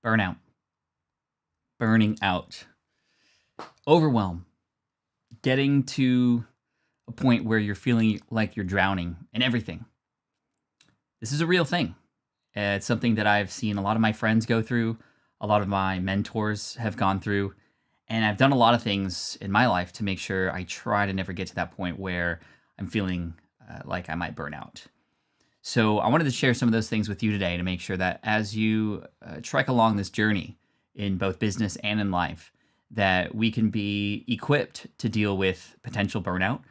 Burnout, burning out, overwhelm, getting to a point where you're feeling like you're drowning in everything. This is a real thing. It's something that I've seen a lot of my friends go through, a lot of my mentors have gone through, and I've done a lot of things in my life to make sure I try to never get to that point where I'm feeling like I might burn out. So I wanted to share some of those things with you today to make sure that as you trek along this journey in both business and in life, that we can be equipped to deal with potential burnout,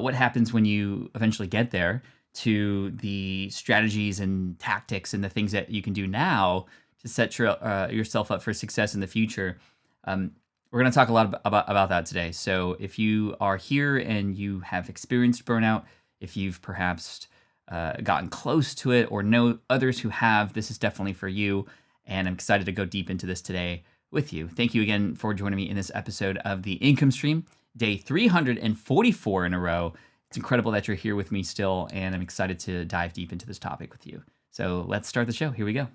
what happens when you eventually get there, to the strategies and tactics and the things that you can do now to set yourself up for success in the future. We're going to talk a lot about that today. So if you are here and you have experienced burnout, if you've perhaps gotten close to it or know others who have, this is definitely for you. And I'm excited to go deep into this today with you. Thank you again for joining me in this episode of The Income Stream, day 344 in a row. It's incredible that you're here with me still, and I'm excited to dive deep into this topic with you. So let's start the show. Here we go.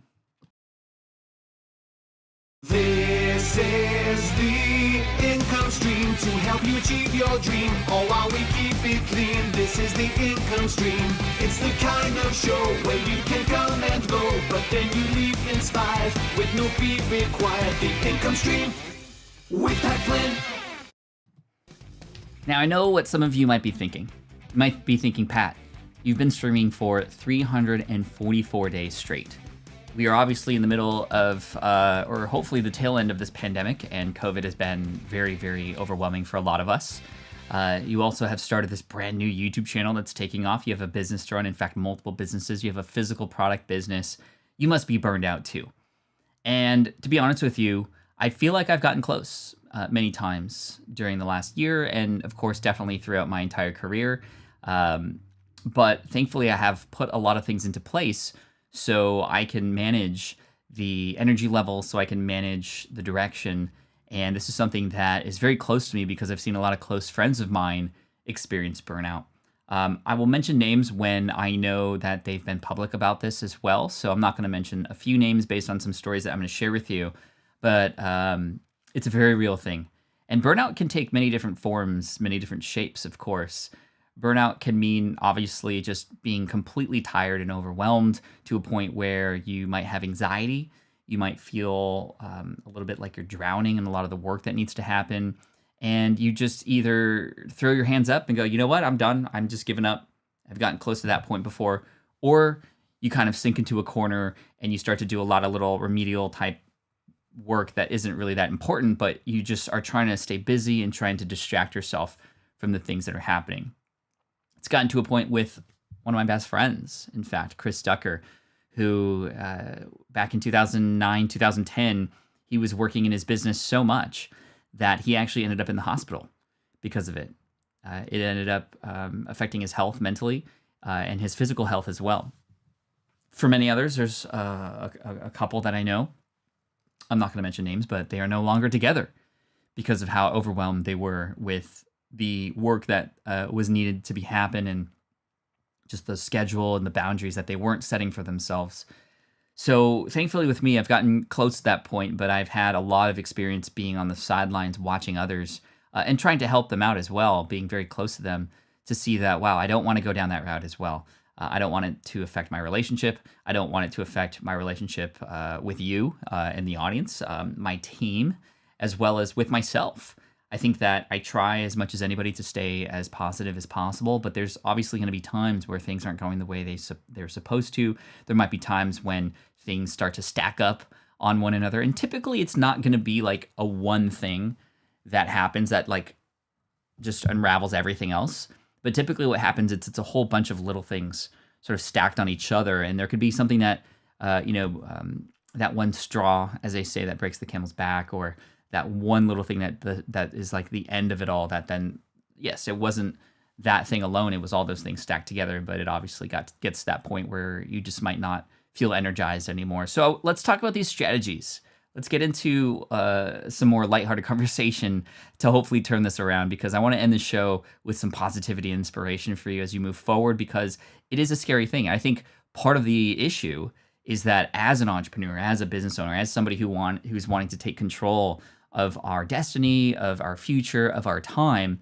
This is the income stream to help you achieve your dream, all while we keep it clean. This is the income stream. It's the kind of show where you can come and go, but then you leave inspired with no fee required. The income stream with Pat Flynn. Now I know what some of you might be thinking. You might be thinking, Pat, you've been streaming for 344 days straight. We are obviously in the middle of, or hopefully the tail end of this pandemic, and COVID has been very, very overwhelming for a lot of us. You also have started this brand new YouTube channel that's taking off. You have a business to run, in fact, multiple businesses. You have a physical product business. You must be burned out too. And to be honest with you, I feel like I've gotten close many times during the last year, and of course, definitely throughout my entire career. But thankfully, I have put a lot of things into place so I can manage the energy level, so I can manage the direction. And this is something that is very close to me because I've seen a lot of close friends of mine experience burnout. I will mention names when I know that they've been public about this as well. So I'm not going to mention a few names based on some stories that I'm going to share with you, but it's a very real thing. And burnout can take many different forms, many different shapes, of course. Burnout can mean, obviously, just being completely tired and overwhelmed to a point where you might have anxiety. You might feel a little bit like you're drowning in a lot of the work that needs to happen. And you just either throw your hands up and go, you know what, I'm done. I'm just giving up. I've gotten close to that point before. Or you kind of sink into a corner and you start to do a lot of little remedial type work that isn't really that important, but you just are trying to stay busy and trying to distract yourself from the things that are happening. It's gotten to a point with one of my best friends, in fact, Chris Ducker, who back in 2009, 2010, he was working in his business so much that he actually ended up in the hospital because of it. It ended up affecting his health mentally and his physical health as well. For many others, there's a couple that I know. I'm not going to mention names, but they are no longer together because of how overwhelmed they were with the work that was needed to be happen and just the schedule and the boundaries that they weren't setting for themselves. So thankfully with me, I've gotten close to that point, but I've had a lot of experience being on the sidelines, watching others and trying to help them out as well, being very close to them to see that, wow, I don't want to go down that route as well. I don't want it to affect my relationship. I don't want it to affect my relationship with you and the audience, my team, as well as with myself. I think that I try as much as anybody to stay as positive as possible, but there's obviously going to be times where things aren't going the way they're supposed to. There might be times when things start to stack up on one another, and typically it's not going to be like a one thing that happens that like just unravels everything else. But typically what happens, it's a whole bunch of little things sort of stacked on each other, and there could be something that, that one straw, as they say, that breaks the camel's back, or that one little thing that is like the end of it all, that then, yes, it wasn't that thing alone, it was all those things stacked together, but it obviously gets to that point where you just might not feel energized anymore. So let's talk about these strategies. Let's get into some more lighthearted conversation to hopefully turn this around, because I want to end the show with some positivity and inspiration for you as you move forward, because it is a scary thing. I think part of the issue is that as an entrepreneur, as a business owner, as somebody who's wanting to take control of our destiny, of our future, of our time,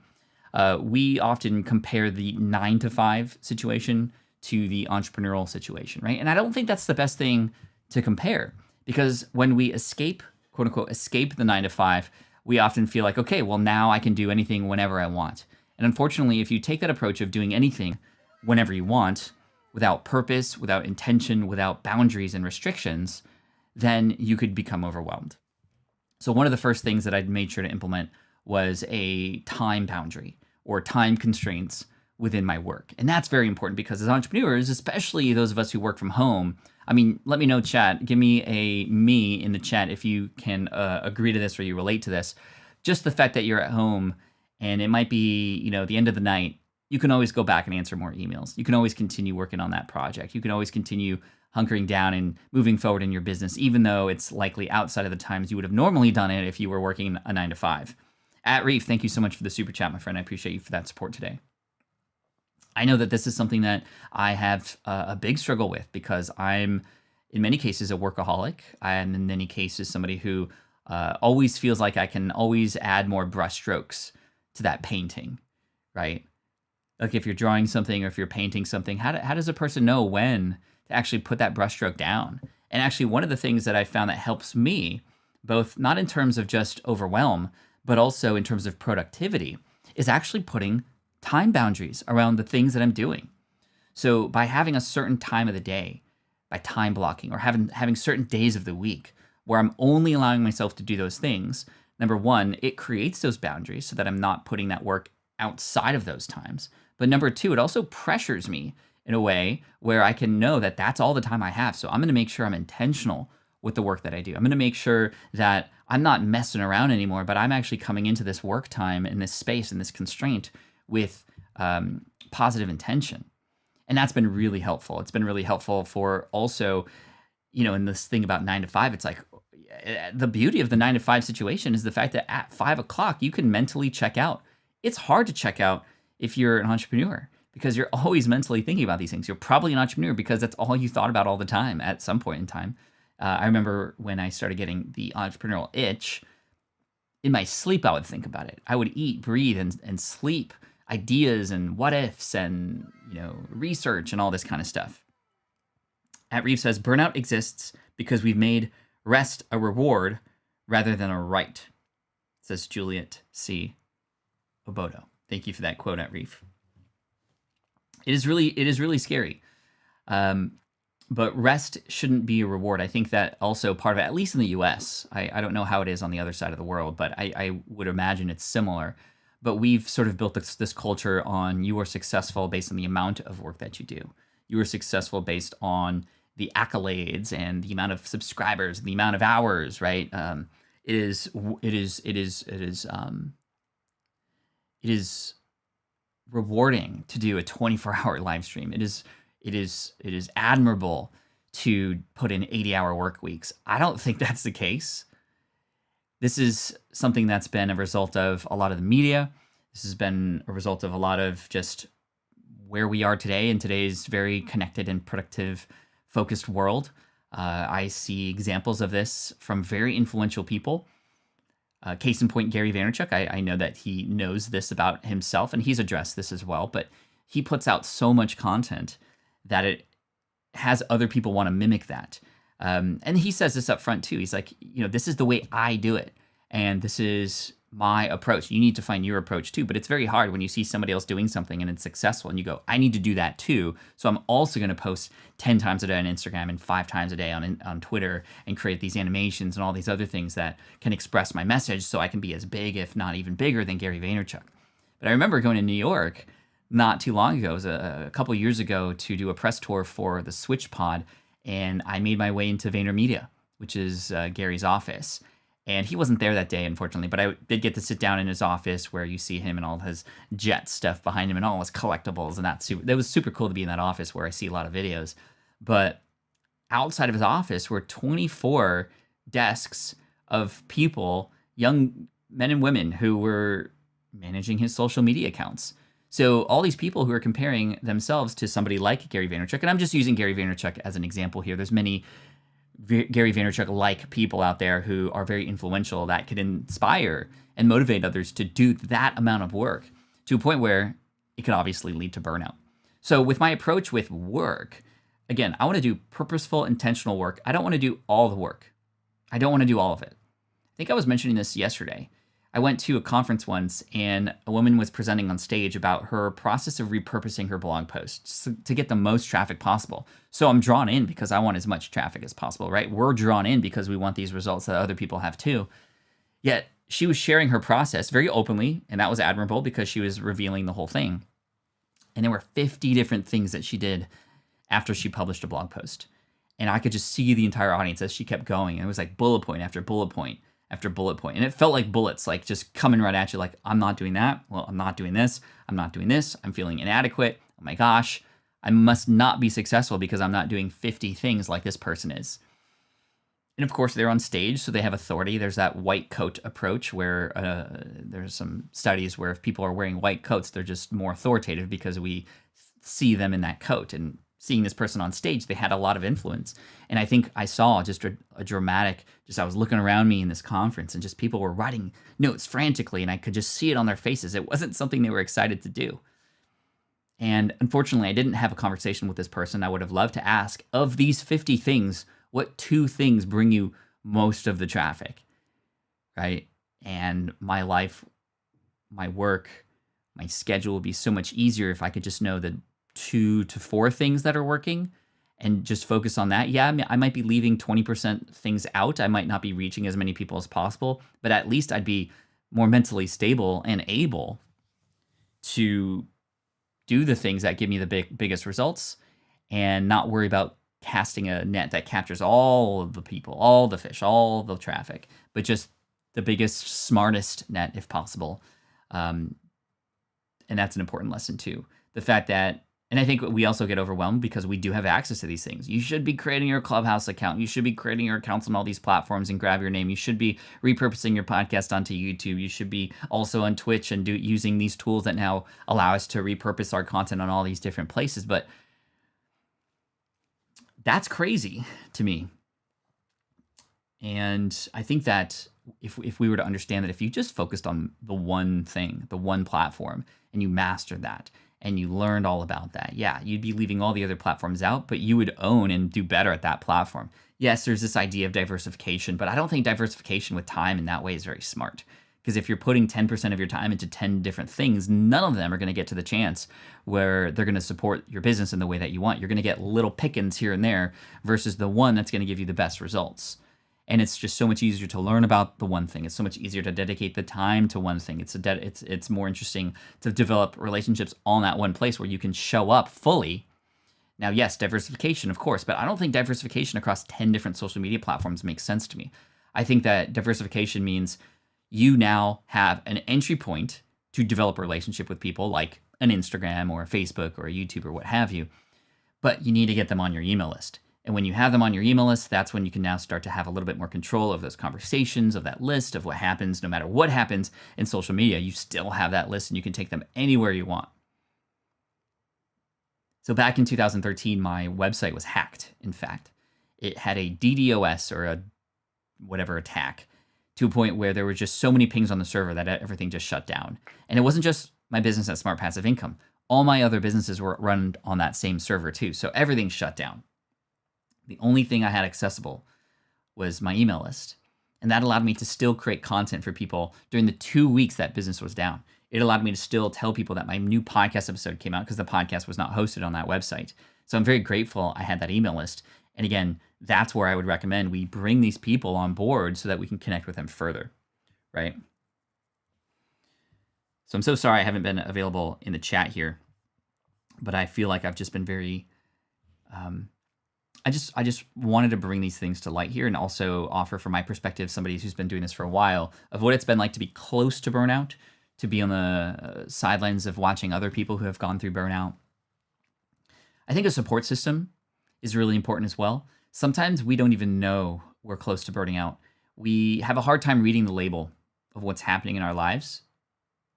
we often compare the 9 to 5 situation to the entrepreneurial situation, right? And I don't think that's the best thing to compare, because when we escape, quote unquote, escape the 9 to 5, we often feel like, okay, well, now I can do anything whenever I want. And unfortunately, if you take that approach of doing anything whenever you want, without purpose, without intention, without boundaries and restrictions, then you could become overwhelmed. So one of the first things that I made sure to implement was a time boundary or time constraints within my work. And that's very important, because as entrepreneurs, especially those of us who work from home, I mean, let me know, chat, give me a me in the chat if you can agree to this or you relate to this. Just the fact that you're at home and it might be, the end of the night, you can always go back and answer more emails. You can always continue working on that project. You can always continue hunkering down and moving forward in your business, even though it's likely outside of the times you would have normally done it if you were working a 9 to 5. At Reef, thank you so much for the super chat, my friend. I appreciate you for that support today. I know that this is something that I have a big struggle with, because I'm, in many cases, a workaholic. I am, in many cases, somebody who always feels like I can always add more brushstrokes to that painting, right? Like if you're drawing something or if you're painting something, how does a person know when to actually put that brushstroke down? And actually, one of the things that I found that helps me, both not in terms of just overwhelm, but also in terms of productivity, is actually putting time boundaries around the things that I'm doing. So by having a certain time of the day, by time blocking, or having certain days of the week where I'm only allowing myself to do those things, number one, it creates those boundaries so that I'm not putting that work outside of those times. But number two, it also pressures me in a way where I can know that that's all the time I have. So I'm going to make sure I'm intentional with the work that I do. I'm going to make sure that I'm not messing around anymore, but I'm actually coming into this work time in this space and this constraint with positive intention. And that's been really helpful. It's been really helpful for also, in this thing about 9 to 5, it's like the beauty of the 9 to 5 situation is the fact that at 5 o'clock, you can mentally check out. It's hard to check out if you're an entrepreneur, because you're always mentally thinking about these things. You're probably an entrepreneur because that's all you thought about all the time at some point in time. I remember when I started getting the entrepreneurial itch, in my sleep, I would think about it. I would eat, breathe, and sleep ideas and what ifs and, research and all this kind of stuff. At Reeve says, burnout exists because we've made rest a reward rather than a right, says Juliet C. Obodo. Thank you for that quote, at Reef. It is really scary. But rest shouldn't be a reward. I think that also part of it, at least in the US, I don't know how it is on the other side of the world, but I would imagine it's similar. But we've sort of built this culture on you are successful based on the amount of work that you do. You are successful based on the accolades and the amount of subscribers, the amount of hours, right? It is rewarding to do a 24-hour live stream. It is admirable to put in 80-hour work weeks. I don't think that's the case. This is something that's been a result of a lot of the media. This has been a result of a lot of just where we are today in today's very connected and productive, focused world. I see examples of this from very influential people. Case in point, Gary Vaynerchuk. I know that he knows this about himself, and he's addressed this as well, but he puts out so much content that it has other people want to mimic that. And he says this up front too. He's like, this is the way I do it, and this is my approach. You need to find your approach too, but it's very hard when you see somebody else doing something and it's successful and you go, I need to do that too. So I'm also going to post 10 times a day on Instagram and 5 times a day on Twitter and create these animations and all these other things that can express my message so I can be as big, if not even bigger than Gary Vaynerchuk. But I remember going to New York not too long ago, it was a couple years ago, to do a press tour for the Switch Pod, and I made my way into VaynerMedia, which is Gary's office. And he wasn't there that day, unfortunately, but I did get to sit down in his office where you see him and all his jet stuff behind him and all his collectibles. And that was super cool to be in that office where I see a lot of videos. But outside of his office were 24 desks of people, young men and women, who were managing his social media accounts. So all these people who are comparing themselves to somebody like Gary Vaynerchuk, and I'm just using Gary Vaynerchuk as an example here. There's many Gary Vaynerchuk-like people out there who are very influential that could inspire and motivate others to do that amount of work to a point where it could obviously lead to burnout. So with my approach with work, again, I want to do purposeful, intentional work. I don't want to do all the work. I don't want to do all of it. I think I was mentioning this yesterday. I went to a conference once and a woman was presenting on stage about her process of repurposing her blog posts to get the most traffic possible. So I'm drawn in because I want as much traffic as possible, right? We're drawn in because we want these results that other people have too. Yet she was sharing her process very openly, and that was admirable because she was revealing the whole thing. And there were 50 different things that she did after she published a blog post. And I could just see the entire audience as she kept going. And it was like bullet point after bullet point after bullet point. And it felt like bullets, like just coming right at you, like, I'm not doing that. Well, I'm not doing this. I'm not doing this. I'm feeling inadequate. Oh my gosh, I must not be successful because I'm not doing 50 things like this person is. And of course, they're on stage, so they have authority. There's that white coat approach where there's some studies where if people are wearing white coats, they're just more authoritative because we see them in that coat. And seeing this person on stage, they had a lot of influence. And I think I saw just a dramatic, I was looking around me in this conference and just people were writing notes frantically and I could just see it on their faces. It wasn't something they were excited to do. And unfortunately, I didn't have a conversation with this person. I would have loved to ask, of these 50 things, what 2 things bring you most of the traffic, right? And my life, my work, my schedule would be so much easier if I could just know the 2 to 4 things that are working and just focus on that. Yeah, I might be leaving 20% things out. I might not be reaching as many people as possible, but at least I'd be more mentally stable and able to do the things that give me the biggest results and not worry about casting a net that captures all of the people, all the fish, all the traffic, but just the biggest, smartest net if possible. And that's an important lesson too. The fact that, and I think we also get overwhelmed because we do have access to these things. You should be creating your Clubhouse account. You should be creating your accounts on all these platforms and grab your name. You should be repurposing your podcast onto YouTube. You should be also on Twitch and using these tools that now allow us to repurpose our content on all these different places. But that's crazy to me. And I think that if we were to understand that if you just focused on the one thing, the one platform, and you mastered that, and you learned all about that, yeah, you'd be leaving all the other platforms out, but you would own and do better at that platform. Yes, there's this idea of diversification, but I don't think diversification with time in that way is very smart. Because if you're putting 10% of your time into 10 different things, none of them are going to get to the chance where they're going to support your business in the way that you want. You're going to get little pickings here and there versus the one that's going to give you the best results. And it's just so much easier to learn about the one thing. It's so much easier to dedicate the time to one thing. It's more interesting to develop relationships on that one place where you can show up fully. Now, yes, diversification, of course, but I don't think diversification across 10 different social media platforms makes sense to me. I think that diversification means you now have an entry point to develop a relationship with people like an Instagram or a Facebook or a YouTube or what have you, but you need to get them on your email list. And when you have them on your email list, that's when you can now start to have a little bit more control of those conversations, of that list, of what happens. No matter what happens in social media, you still have that list and you can take them anywhere you want. So back in 2013, my website was hacked. In fact, it had a DDoS or a whatever attack to a point where there were just so many pings on the server that everything just shut down. And it wasn't just my business at Smart Passive Income. All my other businesses were run on that same server too. So everything shut down. The only thing I had accessible was my email list. And that allowed me to still create content for people during the 2 weeks that business was down. It allowed me to still tell people that my new podcast episode came out because the podcast was not hosted on that website. So I'm very grateful I had that email list. And again, that's where I would recommend we bring these people on board so that we can connect with them further, right? So I'm so sorry I haven't been available in the chat here, but I feel like I've just been very, I just wanted to bring these things to light here and also offer from my perspective, somebody who's been doing this for a while, of what it's been like to be close to burnout, to be on the sidelines of watching other people who have gone through burnout. I think a support system is really important as well. Sometimes we don't even know we're close to burning out. We have a hard time reading the label of what's happening in our lives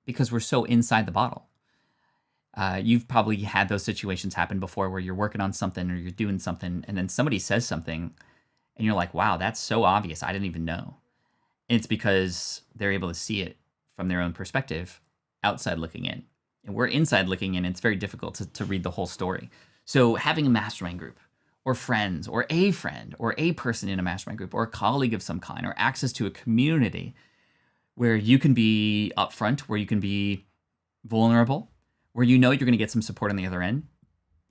because we're so inside the bottle. You've probably had those situations happen before where you're working on something or you're doing something and then somebody says something and you're like, wow, that's so obvious. I didn't even know. And it's because they're able to see it from their own perspective outside looking in. And we're inside looking in. It's very difficult to read the whole story. So having a mastermind group or friends or a person in a mastermind group or a colleague of some kind or access to a community where you can be upfront, where you can be vulnerable, where you know you're going to get some support on the other end.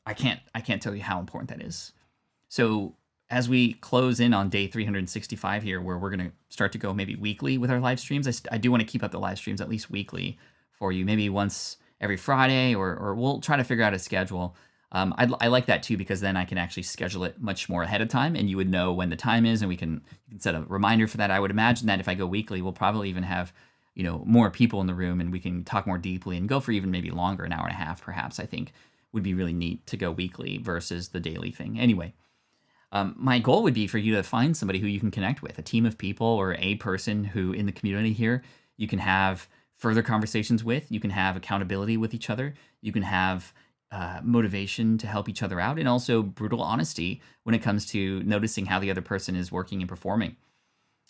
I can't tell you how important that is. So as we close in on day 365 here, where we're going to start to go maybe weekly with our live streams, I do want to keep up the live streams at least weekly for you, maybe once every Friday, or we'll try to figure out a schedule. I like that too, because then I can actually schedule it much more ahead of time and you would know when the time is and you can set a reminder for that. I would imagine that if I go weekly, we'll probably even have, more people in the room and we can talk more deeply and go for even maybe longer, an hour and a half, perhaps. I think would be really neat to go weekly versus the daily thing. Anyway, my goal would be for you to find somebody who you can connect with, a team of people or a person who in the community here you can have further conversations with, you can have accountability with each other, you can have motivation to help each other out, and also brutal honesty when it comes to noticing how the other person is working and performing.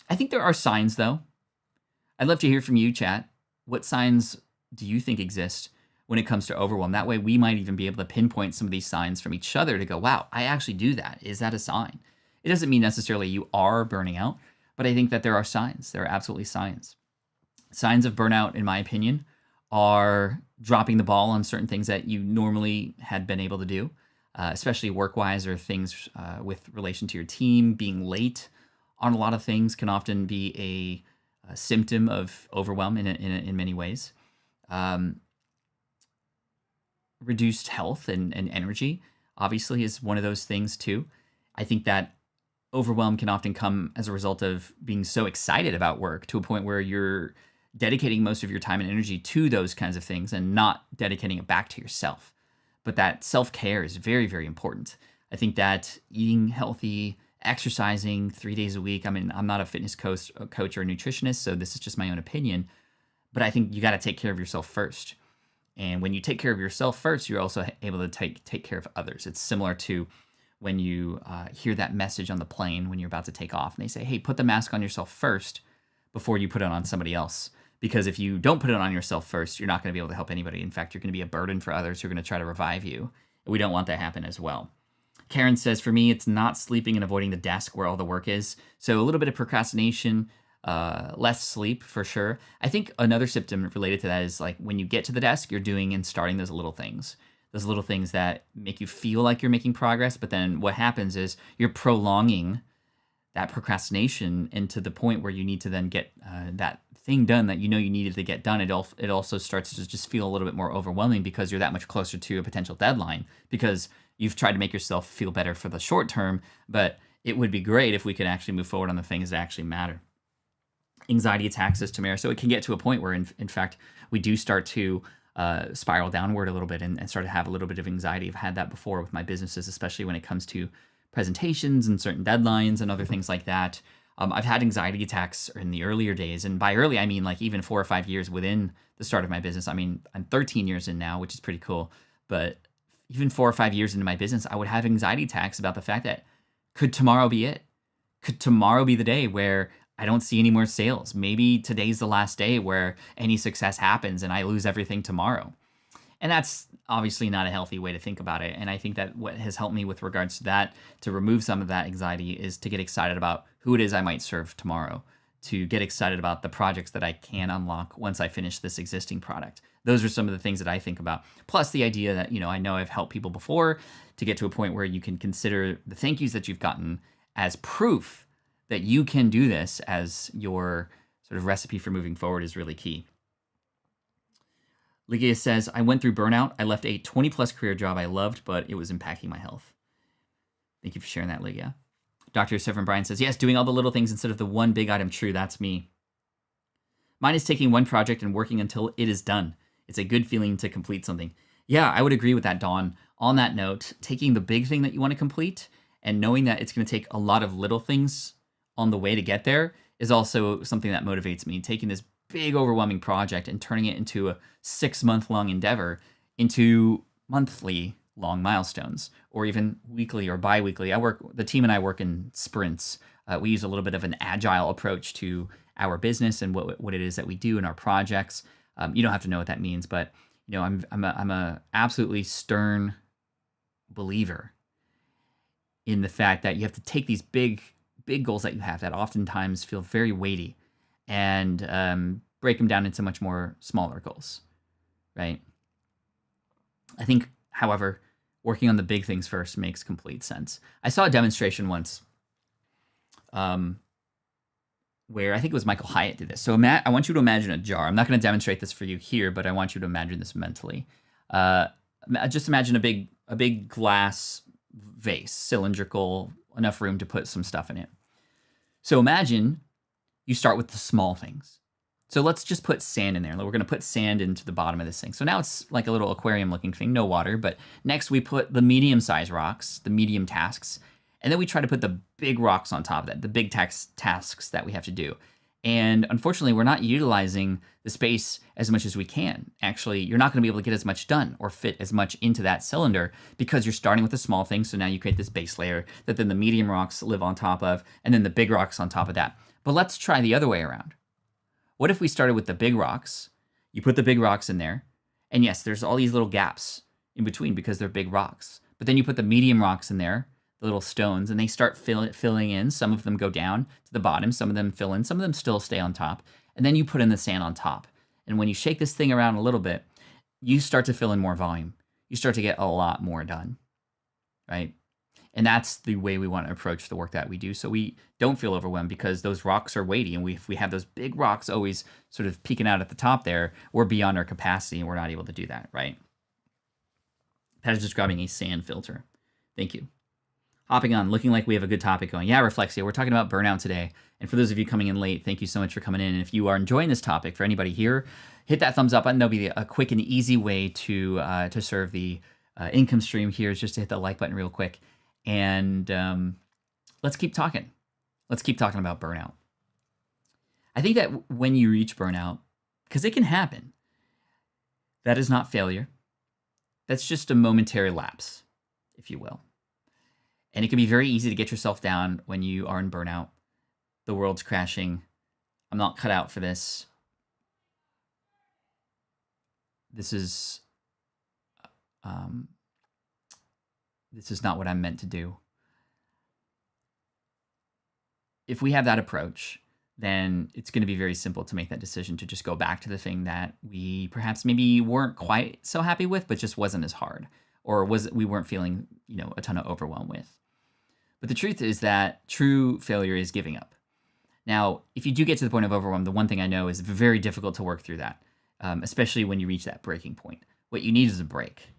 I think there are signs, though. I'd love to hear from you, chat. What signs do you think exist when it comes to overwhelm? That way we might even be able to pinpoint some of these signs from each other to go, wow, I actually do that. Is that a sign? It doesn't mean necessarily you are burning out, but I think that there are signs. There are absolutely signs. Signs of burnout, in my opinion, are dropping the ball on certain things that you normally had been able to do, especially work-wise or things with relation to your team. Being late on a lot of things can often be a symptom of overwhelm in many ways. Reduced health and energy, obviously, is one of those things too. I think that overwhelm can often come as a result of being so excited about work to a point where you're dedicating most of your time and energy to those kinds of things and not dedicating it back to yourself. But that self-care is very, very important. I think that eating healthy, exercising 3 days a week, I mean, I'm not a fitness coach or a nutritionist, so this is just my own opinion, but I think you got to take care of yourself first. And when you take care of yourself first, you're also able to take care of others. It's similar to when you hear that message on the plane when you're about to take off and they say, hey, put the mask on yourself first before you put it on somebody else. Because if you don't put it on yourself first, you're not going to be able to help anybody. In fact, you're going to be a burden for others who are going to try to revive you. And we don't want that to happen as well. Karen says, for me, it's not sleeping and avoiding the desk where all the work is. So a little bit of procrastination, less sleep for sure. I think another symptom related to that is like when you get to the desk, you're doing and starting those little things that make you feel like you're making progress. But then what happens is you're prolonging that procrastination into the point where you need to then get that thing done that you know you needed to get done. It also starts to just feel a little bit more overwhelming because you're that much closer to a potential deadline because you've tried to make yourself feel better for the short term, but it would be great if we could actually move forward on the things that actually matter. Anxiety attacks us, Tamara. So it can get to a point where, in fact, we do start to spiral downward a little bit and start to have a little bit of anxiety. I've had that before with my businesses, especially when it comes to presentations and certain deadlines and other things like that. I've had anxiety attacks in the earlier days. And by early, I mean like even 4 or 5 years within the start of my business. I mean, I'm 13 years in now, which is pretty cool. But even 4 or 5 years into my business, I would have anxiety attacks about the fact that could tomorrow be it? Could tomorrow be the day where I don't see any more sales? Maybe today's the last day where any success happens and I lose everything tomorrow. And that's obviously not a healthy way to think about it. And I think that what has helped me with regards to that, to remove some of that anxiety, is to get excited about who it is I might serve tomorrow, to get excited about the projects that I can unlock once I finish this existing product. Those are some of the things that I think about. Plus the idea that, I know I've helped people before to get to a point where you can consider the thank yous that you've gotten as proof that you can do this as your sort of recipe for moving forward is really key. Ligia says, I went through burnout. I left a 20-plus career job I loved, but it was impacting my health. Thank you for sharing that, Ligia. Dr. Severin Bryan says, yes, doing all the little things instead of the one big item. True, that's me. Mine is taking one project and working until it is done. It's a good feeling to complete something. Yeah, I would agree with that, Dawn. On that note, taking the big thing that you want to complete and knowing that it's going to take a lot of little things on the way to get there is also something that motivates me. Taking this big overwhelming project and turning it into a 6-month long endeavor into monthly long milestones, or even weekly or bi-weekly. The team and I work in sprints. We use a little bit of an agile approach to our business and what it is that we do in our projects. You don't have to know what that means, but I'm a absolutely stern believer in the fact that you have to take these big goals that you have that oftentimes feel very weighty and break them down into much more smaller goals, right? I think, however, working on the big things first makes complete sense. I saw a demonstration once where I think it was Michael Hyatt did this. So I want you to imagine a jar. I'm not going to demonstrate this for you here, but I want you to imagine this mentally. Just imagine a big glass vase, cylindrical, enough room to put some stuff in it. So imagine you start with the small things. So let's just put sand in there. We're going to put sand into the bottom of this thing. So now it's like a little aquarium looking thing, no water. But next we put the medium-sized rocks, the medium tasks. And then we try to put the big rocks on top of that, the big tasks that we have to do. And unfortunately, we're not utilizing the space as much as we can. Actually, you're not going to be able to get as much done or fit as much into that cylinder because you're starting with the small things. So now you create this base layer that then the medium rocks live on top of, and then the big rocks on top of that. But let's try the other way around. What if we started with the big rocks? You put the big rocks in there, and yes, there's all these little gaps in between because they're big rocks. But then you put the medium rocks in there, the little stones, and they start filling in. Some of them go down to the bottom, some of them fill in, some of them still stay on top. And then you put in the sand on top. And when you shake this thing around a little bit, you start to fill in more volume. You start to get a lot more done, right? And that's the way we want to approach the work that we do. So we don't feel overwhelmed because those rocks are weighty. And if we have those big rocks always sort of peeking out at the top there, we're beyond our capacity and we're not able to do that, right? Pat is describing a sand filter. Thank you. Hopping on, looking like we have a good topic going. Yeah, Reflexia, we're talking about burnout today. And for those of you coming in late, thank you so much for coming in. And if you are enjoying this topic, for anybody here, hit that thumbs up button. There'll be a quick and easy way to serve the income stream here is just to hit the like button real quick. And let's keep talking. Let's keep talking about burnout. I think that when you reach burnout, because it can happen, that is not failure. That's just a momentary lapse, if you will. And it can be very easy to get yourself down when you are in burnout. The world's crashing. I'm not cut out for this. This is not what I'm meant to do. If we have that approach, then it's going to be very simple to make that decision to just go back to the thing that we perhaps maybe weren't quite so happy with, but just wasn't as hard, or we weren't feeling, a ton of overwhelm with. But the truth is that true failure is giving up. Now, if you do get to the point of overwhelm, the one thing I know is very difficult to work through that, especially when you reach that breaking point. What you need is a break.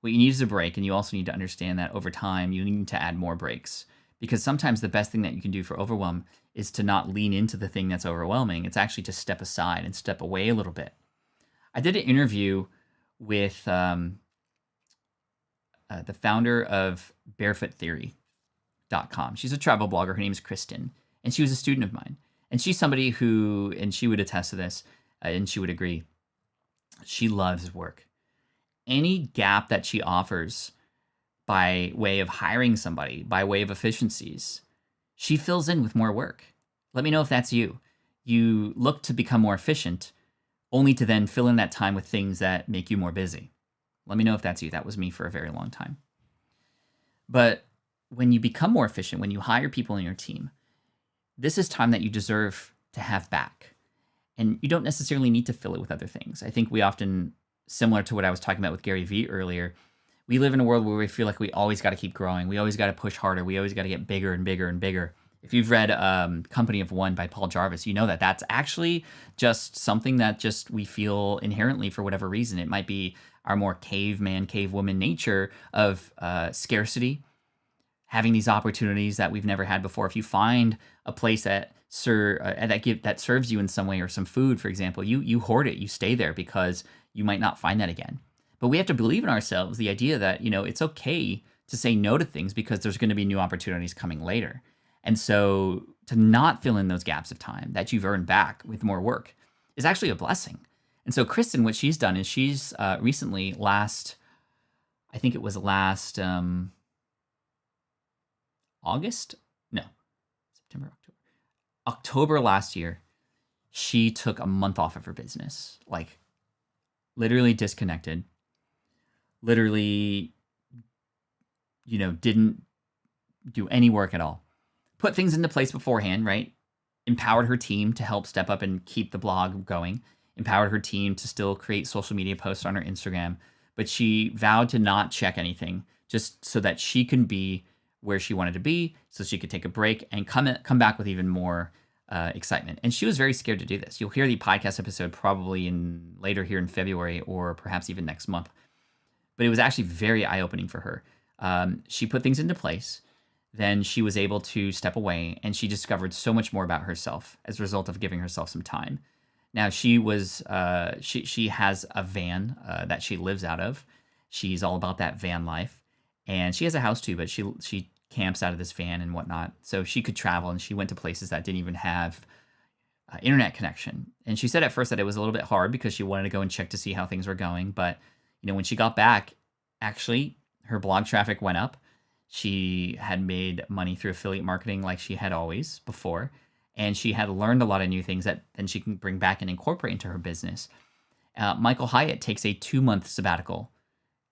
What you need is a break, and you also need to understand that over time, you need to add more breaks. Because sometimes the best thing that you can do for overwhelm is to not lean into the thing that's overwhelming. It's actually to step aside and step away a little bit. I did an interview with the founder of barefoottheory.com. She's a travel blogger. Her name is Kristen, and she was a student of mine. And she's somebody who, and she would attest to this, and she would agree, she loves work. Any gap that she offers by way of hiring somebody, by way of efficiencies, she fills in with more work. Let me know if that's you. You look to become more efficient, only to then fill in that time with things that make you more busy. Let me know if that's you. That was me for a very long time. But when you become more efficient, when you hire people in your team, this is time that you deserve to have back. And you don't necessarily need to fill it with other things. I think we often, similar to what I was talking about with Gary Vee earlier, we live in a world where we feel like we always got to keep growing. We always got to push harder. We always got to get bigger and bigger and bigger. If you've read Company of One by Paul Jarvis, you know that that's actually just something that just we feel inherently for whatever reason. It might be our more caveman, cavewoman nature of scarcity, having these opportunities that we've never had before. If you find a place that serves you in some way, or some food, for example, you hoard it, you stay there because you might not find that again. But we have to believe in ourselves, the idea that, it's okay to say no to things because there's going to be new opportunities coming later. And so to not fill in those gaps of time that you've earned back with more work is actually a blessing. And so Kristen, what she's done is she's recently I think it was last August? No, September, October last year, she took a month off of her business, like literally disconnected, literally, didn't do any work at all. Put things into place beforehand, right? Empowered her team to help step up and keep the blog going, empowered her team to still create social media posts on her Instagram, but she vowed to not check anything just so that she can be where she wanted to be, so she could take a break and come back with even more excitement. And she was very scared to do this. You'll hear the podcast episode probably later here in February or perhaps even next month. But it was actually very eye-opening for her. She put things into place. Then she was able to step away, and she discovered so much more about herself as a result of giving herself some time. Now she has a van that she lives out of. She's all about that van life, and she has a house too, but she camps out of this van and whatnot. So she could travel, and she went to places that didn't even have internet connection. And she said at first that it was a little bit hard because she wanted to go and check to see how things were going. But when she got back, actually her blog traffic went up. She had made money through affiliate marketing like she had always before. And she had learned a lot of new things that then she can bring back and incorporate into her business. Michael Hyatt takes a 2-month sabbatical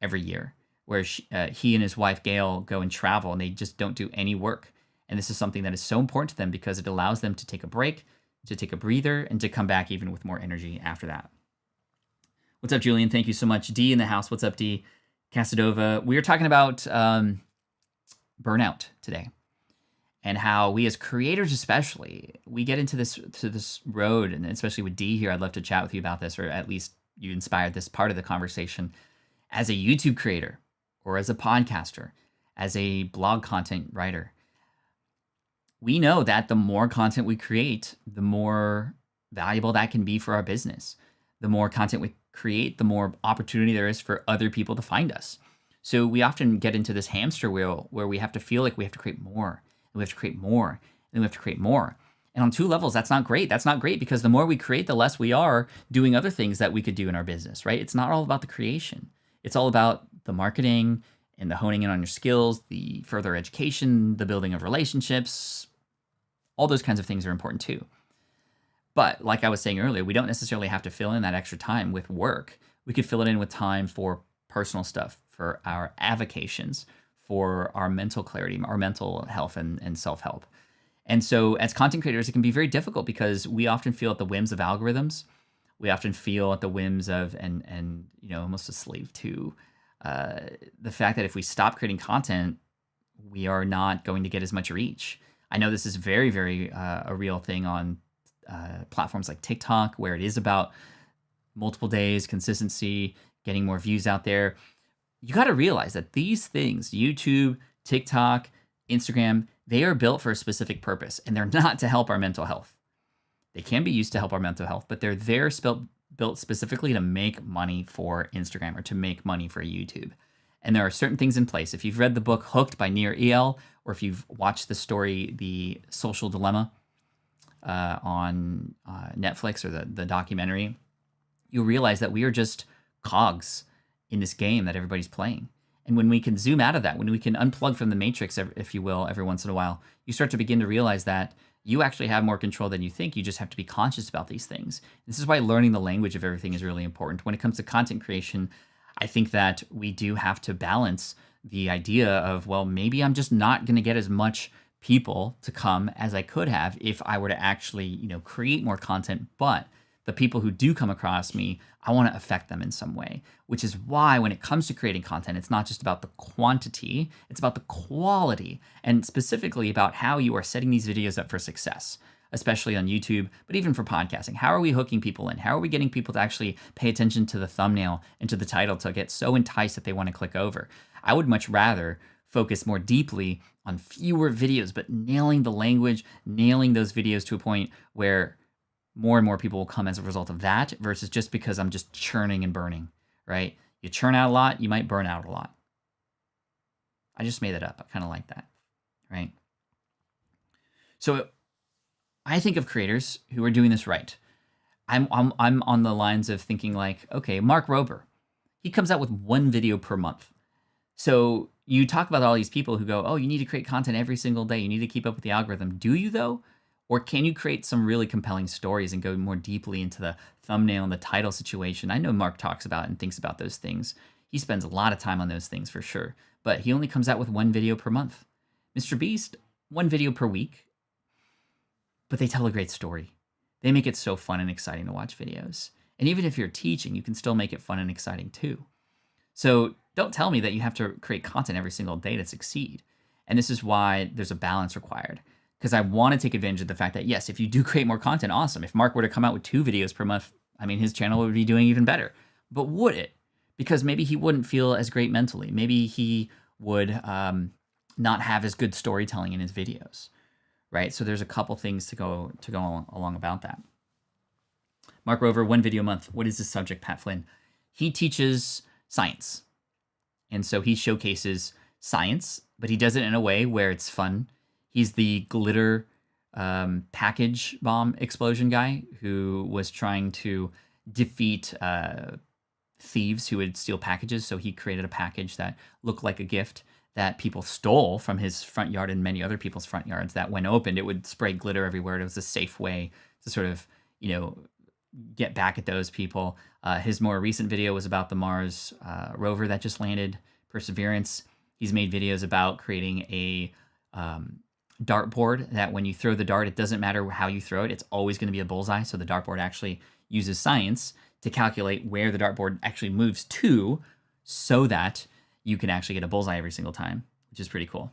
every year where he and his wife, Gail, go and travel, and they just don't do any work. And this is something that is so important to them because it allows them to take a break, to take a breather, and to come back even with more energy after that. What's up, Julian? Thank you so much. D in the house. What's up, D? Casadova. We are talking about burnout today, and how we as creators especially, we get into this road, and especially with D here, I'd love to chat with you about this, or at least you inspired this part of the conversation. As a YouTube creator, or as a podcaster, as a blog content writer, we know that the more content we create, the more valuable that can be for our business. The more content we create, the more opportunity there is for other people to find us. So we often get into this hamster wheel where we have to feel like we have to create more, and we have to create more, and we have to create more. And on 2 levels, that's not great. That's not great because the more we create, the less we are doing other things that we could do in our business, right? It's not all about the creation. It's all about the marketing and the honing in on your skills, the further education, the building of relationships. All those kinds of things are important too. But like I was saying earlier, we don't necessarily have to fill in that extra time with work. We could fill it in with time for personal stuff, for our avocations, for our mental clarity, our mental health and self-help. And so as content creators, it can be very difficult because we often feel at the whims of algorithms. We often feel at the whims of, and almost a slave to the fact that if we stop creating content, we are not going to get as much reach. I know this is very, very a real thing on platforms like TikTok, where it is about multiple days, consistency, getting more views out there. You got to realize that these things, YouTube, TikTok, Instagram, they are built for a specific purpose, and they're not to help our mental health. They can be used to help our mental health, but they're built specifically to make money for Instagram or to make money for YouTube. And there are certain things in place. If you've read the book Hooked by Nir Eyal, or if you've watched the story The Social Dilemma on Netflix, or the documentary, you'll realize that we are just cogs in this game that everybody's playing. And when we can zoom out of that, when we can unplug from the matrix, if you will, every once in a while, you start to begin to realize that you actually have more control than you think. You just have to be conscious about these things. This is why learning the language of everything is really important. When it comes to content creation, I think that we do have to balance the idea of, well, maybe I'm just not going to get as much people to come as I could have if I were to actually, create more content, but the people who do come across me, I want to affect them in some way, which is why when it comes to creating content, it's not just about the quantity, it's about the quality, and specifically about how you are setting these videos up for success, especially on YouTube, but even for podcasting. How are we hooking people in? How are we getting people to actually pay attention to the thumbnail and to the title to get so enticed that they want to click over? I would much rather focus more deeply on fewer videos, but nailing the language, nailing those videos to a point where more and more people will come as a result of that versus just because I'm just churning and burning, right? You churn out a lot, you might burn out a lot. I just made that up. I kind of like that, right? So I think of creators who are doing this right. I'm on the lines of thinking like, okay, Mark Rober, he comes out with one video per month. So you talk about all these people who go, oh, you need to create content every single day. You need to keep up with the algorithm. Do you though? Or can you create some really compelling stories and go more deeply into the thumbnail and the title situation? I know Mark talks about and thinks about those things. He spends a lot of time on those things for sure, but he only comes out with one video per month. Mr. Beast, one video per week, but they tell a great story. They make it so fun and exciting to watch videos. And even if you're teaching, you can still make it fun and exciting too. So don't tell me that you have to create content every single day to succeed. And this is why there's a balance required. Because I want to take advantage of the fact that, yes, if you do create more content, awesome. If Mark were to come out with 2 videos per month, I mean, his channel would be doing even better. But would it? Because maybe he wouldn't feel as great mentally. Maybe he would not have as good storytelling in his videos, right? So there's a couple things to go along about that. Mark Rover, 1 video a month. What is the subject, Pat Flynn? He teaches science. And so he showcases science, but he does it in a way where it's fun. He's the glitter package bomb explosion guy who was trying to defeat thieves who would steal packages. So he created a package that looked like a gift that people stole from his front yard and many other people's front yards, that when opened, it would spray glitter everywhere. It was a safe way to sort of, get back at those people. His more recent video was about the Mars rover that just landed, Perseverance. He's made videos about creating a dartboard that when you throw the dart, it doesn't matter how you throw it, it's always going to be a bullseye. So the dartboard actually uses science to calculate where the dartboard actually moves to so that you can actually get a bullseye every single time, which is pretty cool.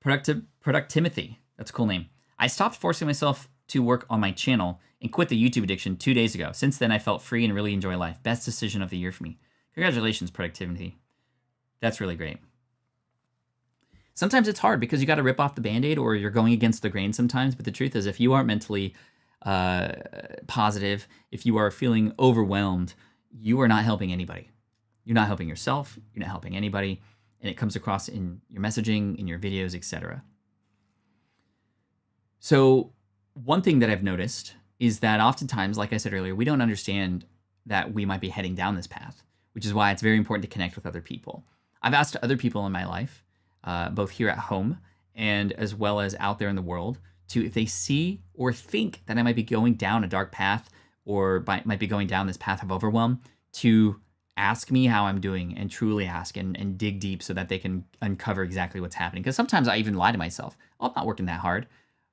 Productimity, that's a cool name. I stopped forcing myself to work on my channel and quit the YouTube addiction 2 days ago. Since then, I felt free and really enjoy life. Best decision of the year for me. Congratulations, Productivity. That's really great. Sometimes it's hard because you got to rip off the Band-Aid or you're going against the grain sometimes. But the truth is, if you aren't mentally positive, if you are feeling overwhelmed, you are not helping anybody. You're not helping yourself. You're not helping anybody. And it comes across in your messaging, in your videos, etc. So one thing that I've noticed is that oftentimes, like I said earlier, we don't understand that we might be heading down this path, which is why it's very important to connect with other people. I've asked other people in my life, both here at home and as well as out there in the world, to if they see or think that I might be going down a dark path or might be going down this path of overwhelm, to ask me how I'm doing and truly ask and dig deep so that they can uncover exactly what's happening. Because sometimes I even lie to myself. Oh, I'm not working that hard,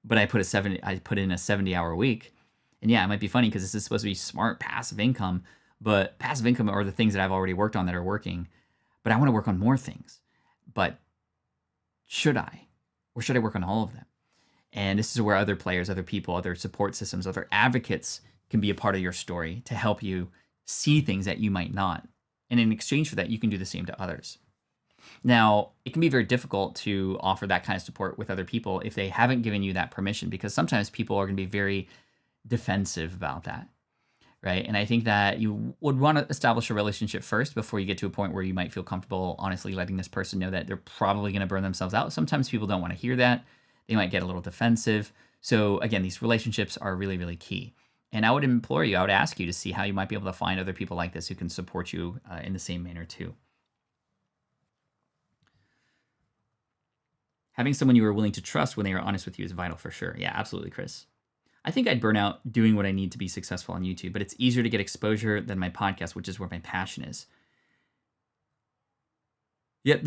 but I put in a 70-hour week. And yeah, it might be funny because this is supposed to be smart passive income, but passive income are the things that I've already worked on that are working. But I want to work on more things. But should I? Or should I work on all of them? And this is where other players, other people, other support systems, other advocates can be a part of your story to help you see things that you might not. And in exchange for that, you can do the same to others. Now, it can be very difficult to offer that kind of support with other people if they haven't given you that permission, because sometimes people are going to be very defensive about that, right? And I think that you would want to establish a relationship first before you get to a point where you might feel comfortable honestly letting this person know that they're probably going to burn themselves out. Sometimes people don't want to hear that. They might get a little defensive. So again, these relationships are really, really key. And I would implore you, I would ask you to see how you might be able to find other people like this who can support you in the same manner too. Having someone you are willing to trust when they are honest with you is vital for sure. Yeah, absolutely, Chris. I think I'd burn out doing what I need to be successful on YouTube, but it's easier to get exposure than my podcast, which is where my passion is. Yeah,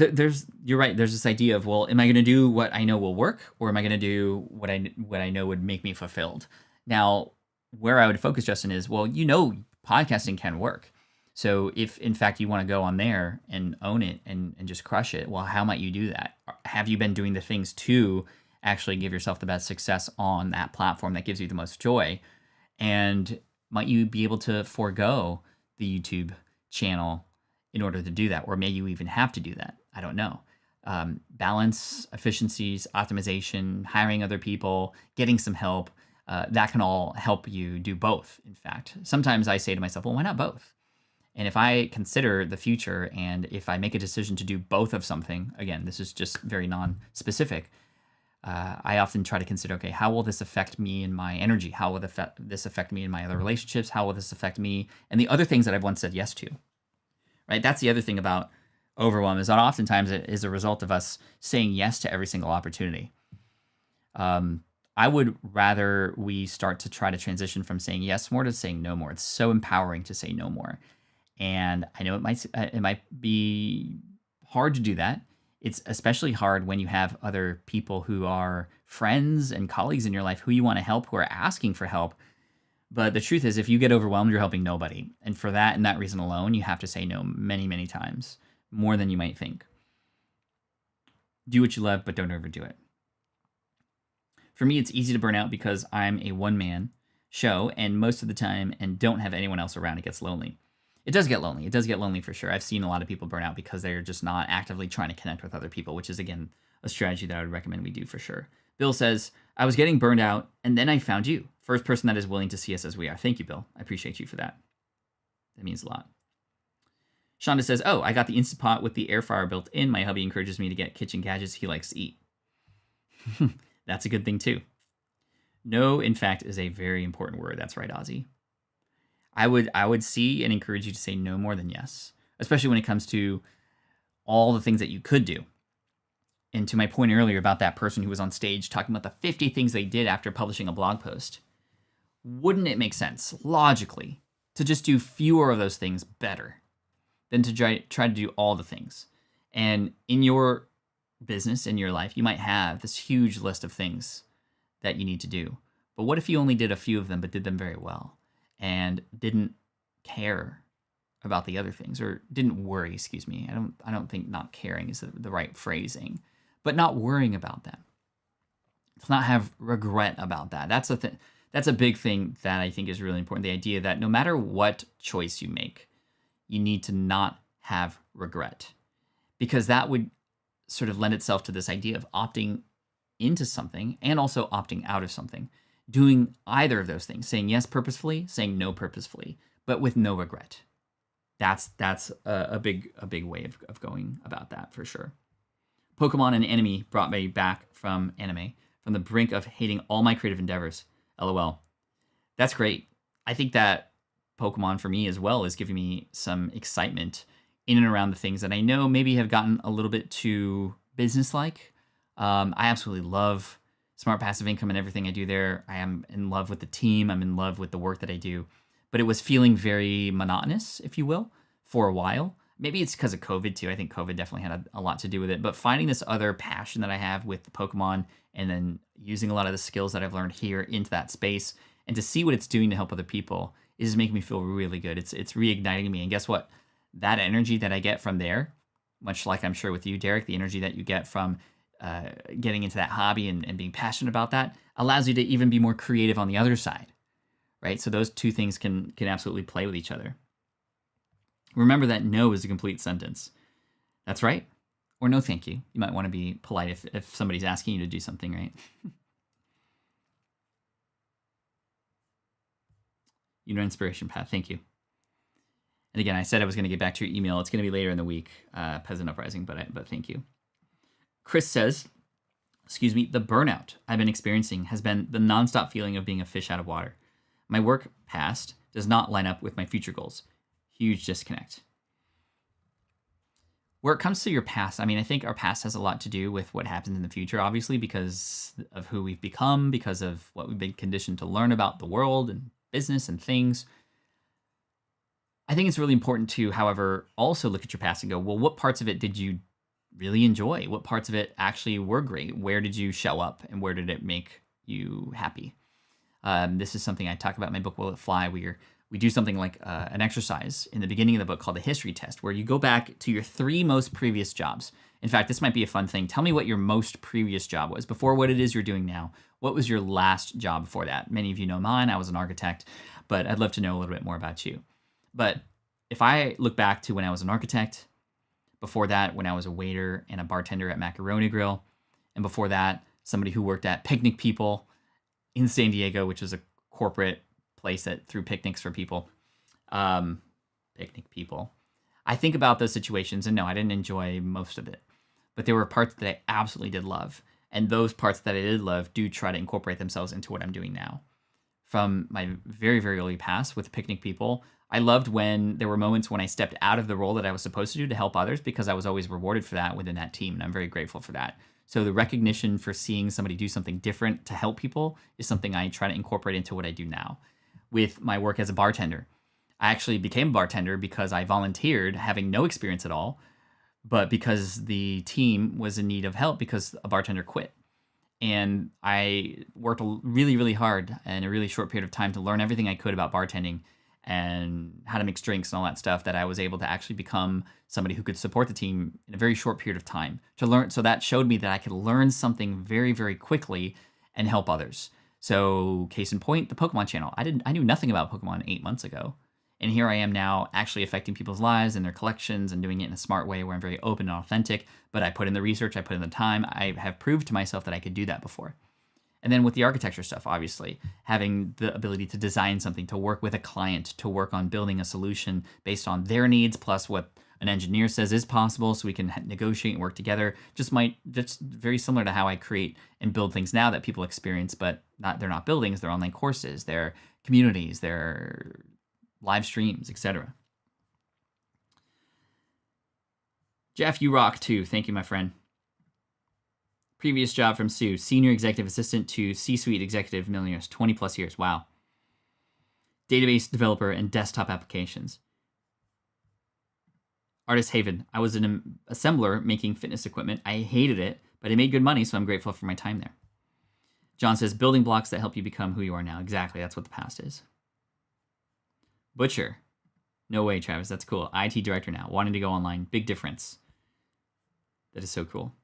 you're right. There's this idea of, well, am I going to do what I know will work, or am I going to do what I know would make me fulfilled? Now, where I would focus, Justin, is, well, podcasting can work. So if in fact you want to go on there and own it and just crush it, well, how might you do that? Have you been doing the things to actually give yourself the best success on that platform that gives you the most joy? And might you be able to forego the YouTube channel in order to do that? Or may you even have to do that? I don't know. Balance, efficiencies, optimization, hiring other people, getting some help, that can all help you do both, in fact. Sometimes I say to myself, well, why not both? And if I consider the future and if I make a decision to do both of something, again, this is just very non-specific, I often try to consider, okay, how will this affect me and my energy? How will this affect me in my other relationships? How will this affect me and the other things that I've once said yes to? Right? That's the other thing about overwhelm, is that oftentimes it is a result of us saying yes to every single opportunity. I would rather we start to try to transition from saying yes more to saying no more. It's so empowering to say no more. And I know it might be hard to do that. It's especially hard when you have other people who are friends and colleagues in your life who you want to help, who are asking for help. But the truth is, if you get overwhelmed, you're helping nobody. And for that and that reason alone, you have to say no many, many times, more than you might think. Do what you love, but don't overdo it. For me, it's easy to burn out because I'm a one-man show, and most of the time, and don't have anyone else around, it gets lonely. It does get lonely. It does get lonely for sure. I've seen a lot of people burn out because they're just not actively trying to connect with other people, which is, again, a strategy that I would recommend we do for sure. Bill says, I was getting burned out, and then I found you. First person that is willing to see us as we are. Thank you, Bill. I appreciate you for that. That means a lot. Shonda says, oh, I got the Instant Pot with the air fryer built in. My hubby encourages me to get kitchen gadgets he likes to eat. That's a good thing, too. No, in fact, is a very important word. That's right, Ozzy. I would see and encourage you to say no more than yes, especially when it comes to all the things that you could do. And to my point earlier about that person who was on stage talking about the 50 things they did after publishing a blog post, wouldn't it make sense, logically, to just do fewer of those things better than to try to do all the things? And in your business, in your life, you might have this huge list of things that you need to do. But what if you only did a few of them, but did them very well and didn't care about the other things, or didn't worry, excuse me. I don't think not caring is the right phrasing, but not worrying about them. To not have regret about that. That's a big thing that I think is really important. The idea that no matter what choice you make, you need to not have regret, because that would sort of lend itself to this idea of opting into something and also opting out of something. Doing either of those things, saying yes purposefully, saying no purposefully, but with no regret. That's a big way of going about that for sure. Pokemon and anime brought me back from the brink of hating all my creative endeavors. LOL. That's great. I think that Pokemon for me as well is giving me some excitement in and around the things that I know maybe have gotten a little bit too business-like. I absolutely love Smart Passive Income and everything I do there. I am in love with the team. I'm in love with the work that I do. But it was feeling very monotonous, if you will, for a while. Maybe it's because of COVID too. I think COVID definitely had a lot to do with it. But finding this other passion that I have with the Pokemon, and then using a lot of the skills that I've learned here into that space, and to see what it's doing to help other people, is making me feel really good. It's reigniting me. And guess what? That energy that I get from there, much like I'm sure with you, Derek, the energy that you get from getting into that hobby and being passionate about that, allows you to even be more creative on the other side, right? So those two things can absolutely play with each other. Remember that no is a complete sentence. That's right. Or no thank you. You might want to be polite if somebody's asking you to do something, right? You know, inspiration, Pat. Thank you. And again, I said I was going to get back to your email. It's going to be later in the week, Peasant Uprising, but thank you. Chris says, the burnout I've been experiencing has been the nonstop feeling of being a fish out of water. My work past does not line up with my future goals. Huge disconnect. Where it comes to your past, I think our past has a lot to do with what happens in the future, obviously, because of who we've become, because of what we've been conditioned to learn about the world and business and things. I think it's really important to, however, also look at your past and go, well, what parts of it did you really enjoy? What parts of it actually were great? Where did you show up, and where did it make you happy? This is something I talk about in my book, Will It Fly? We do something like an exercise in the beginning of the book called the history test, where you go back to your 3 most previous jobs. In fact, this might be a fun thing. Tell me what your most previous job was before what it is you're doing now. What was your last job before that? Many of you know mine. I was an architect, but I'd love to know a little bit more about you. But if I look back to when I was an architect, before that, when I was a waiter and a bartender at Macaroni Grill, and before that, somebody who worked at Picnic People in San Diego, which was a corporate place that threw picnics for people. Picnic People. I think about those situations, and no, I didn't enjoy most of it, but there were parts that I absolutely did love. And those parts that I did love do try to incorporate themselves into what I'm doing now. From my very, very early past with Picnic People, I loved when there were moments when I stepped out of the role that I was supposed to do to help others, because I was always rewarded for that within that team. And I'm very grateful for that. So the recognition for seeing somebody do something different to help people is something I try to incorporate into what I do now. With my work as a bartender, I actually became a bartender because I volunteered, having no experience at all, but because the team was in need of help because a bartender quit. And I worked really, really hard in a really short period of time to learn everything I could about bartending and how to mix drinks and all that stuff, that I was able to actually become somebody who could support the team in a very short period of time to learn. So that showed me that I could learn something very, very quickly and help others. So case in point, the Pokemon channel. I knew nothing about Pokemon 8 months ago. And here I am now actually affecting people's lives and their collections and doing it in a smart way where I'm very open and authentic, but I put in the research, I put in the time. I have proved to myself that I could do that before. And then with the architecture stuff, obviously, having the ability to design something, to work with a client, to work on building a solution based on their needs, plus what an engineer says is possible, so we can negotiate and work together. Just very similar to how I create and build things now that people experience, but they're not buildings, they're online courses, they're communities, they're live streams, etc. Jeff, you rock too. Thank you, my friend. Previous job from Sue, senior executive assistant to C-suite executive, millionaires, 20 plus years. Wow. Database developer and desktop applications. Artist Haven, I was an assembler making fitness equipment. I hated it, but I made good money, so I'm grateful for my time there. John says, building blocks that help you become who you are now. Exactly, that's what the past is. Butcher. No way, Travis. That's cool. IT director now. Wanting to go online. Big difference. That is so cool.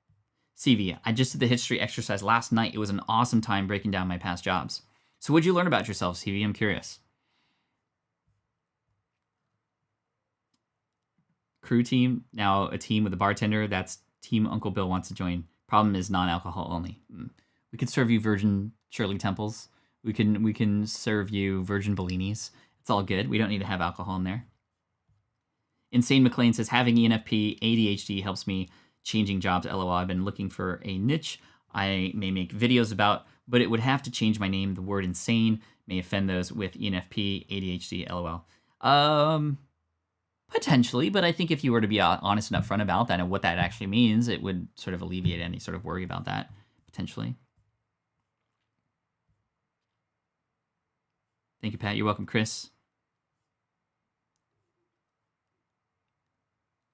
CV. I just did the history exercise last night. It was an awesome time breaking down my past jobs. So what'd you learn about yourself, CV? I'm curious. Crew team. Now a team with a bartender. That's team Uncle Bill wants to join. Problem is non-alcohol only. We could serve you virgin Shirley Temples. We can serve you virgin Bellinis. It's all good. We don't need to have alcohol in there. Insane McLean says, having ENFP, ADHD helps me changing jobs. LOL. I've been looking for a niche I may make videos about, but it would have to change my name. The word insane may offend those with ENFP, ADHD, LOL. Potentially, but I think if you were to be honest and upfront about that and what that actually means, it would sort of alleviate any sort of worry about that, potentially. Thank you, Pat. You're welcome, Chris.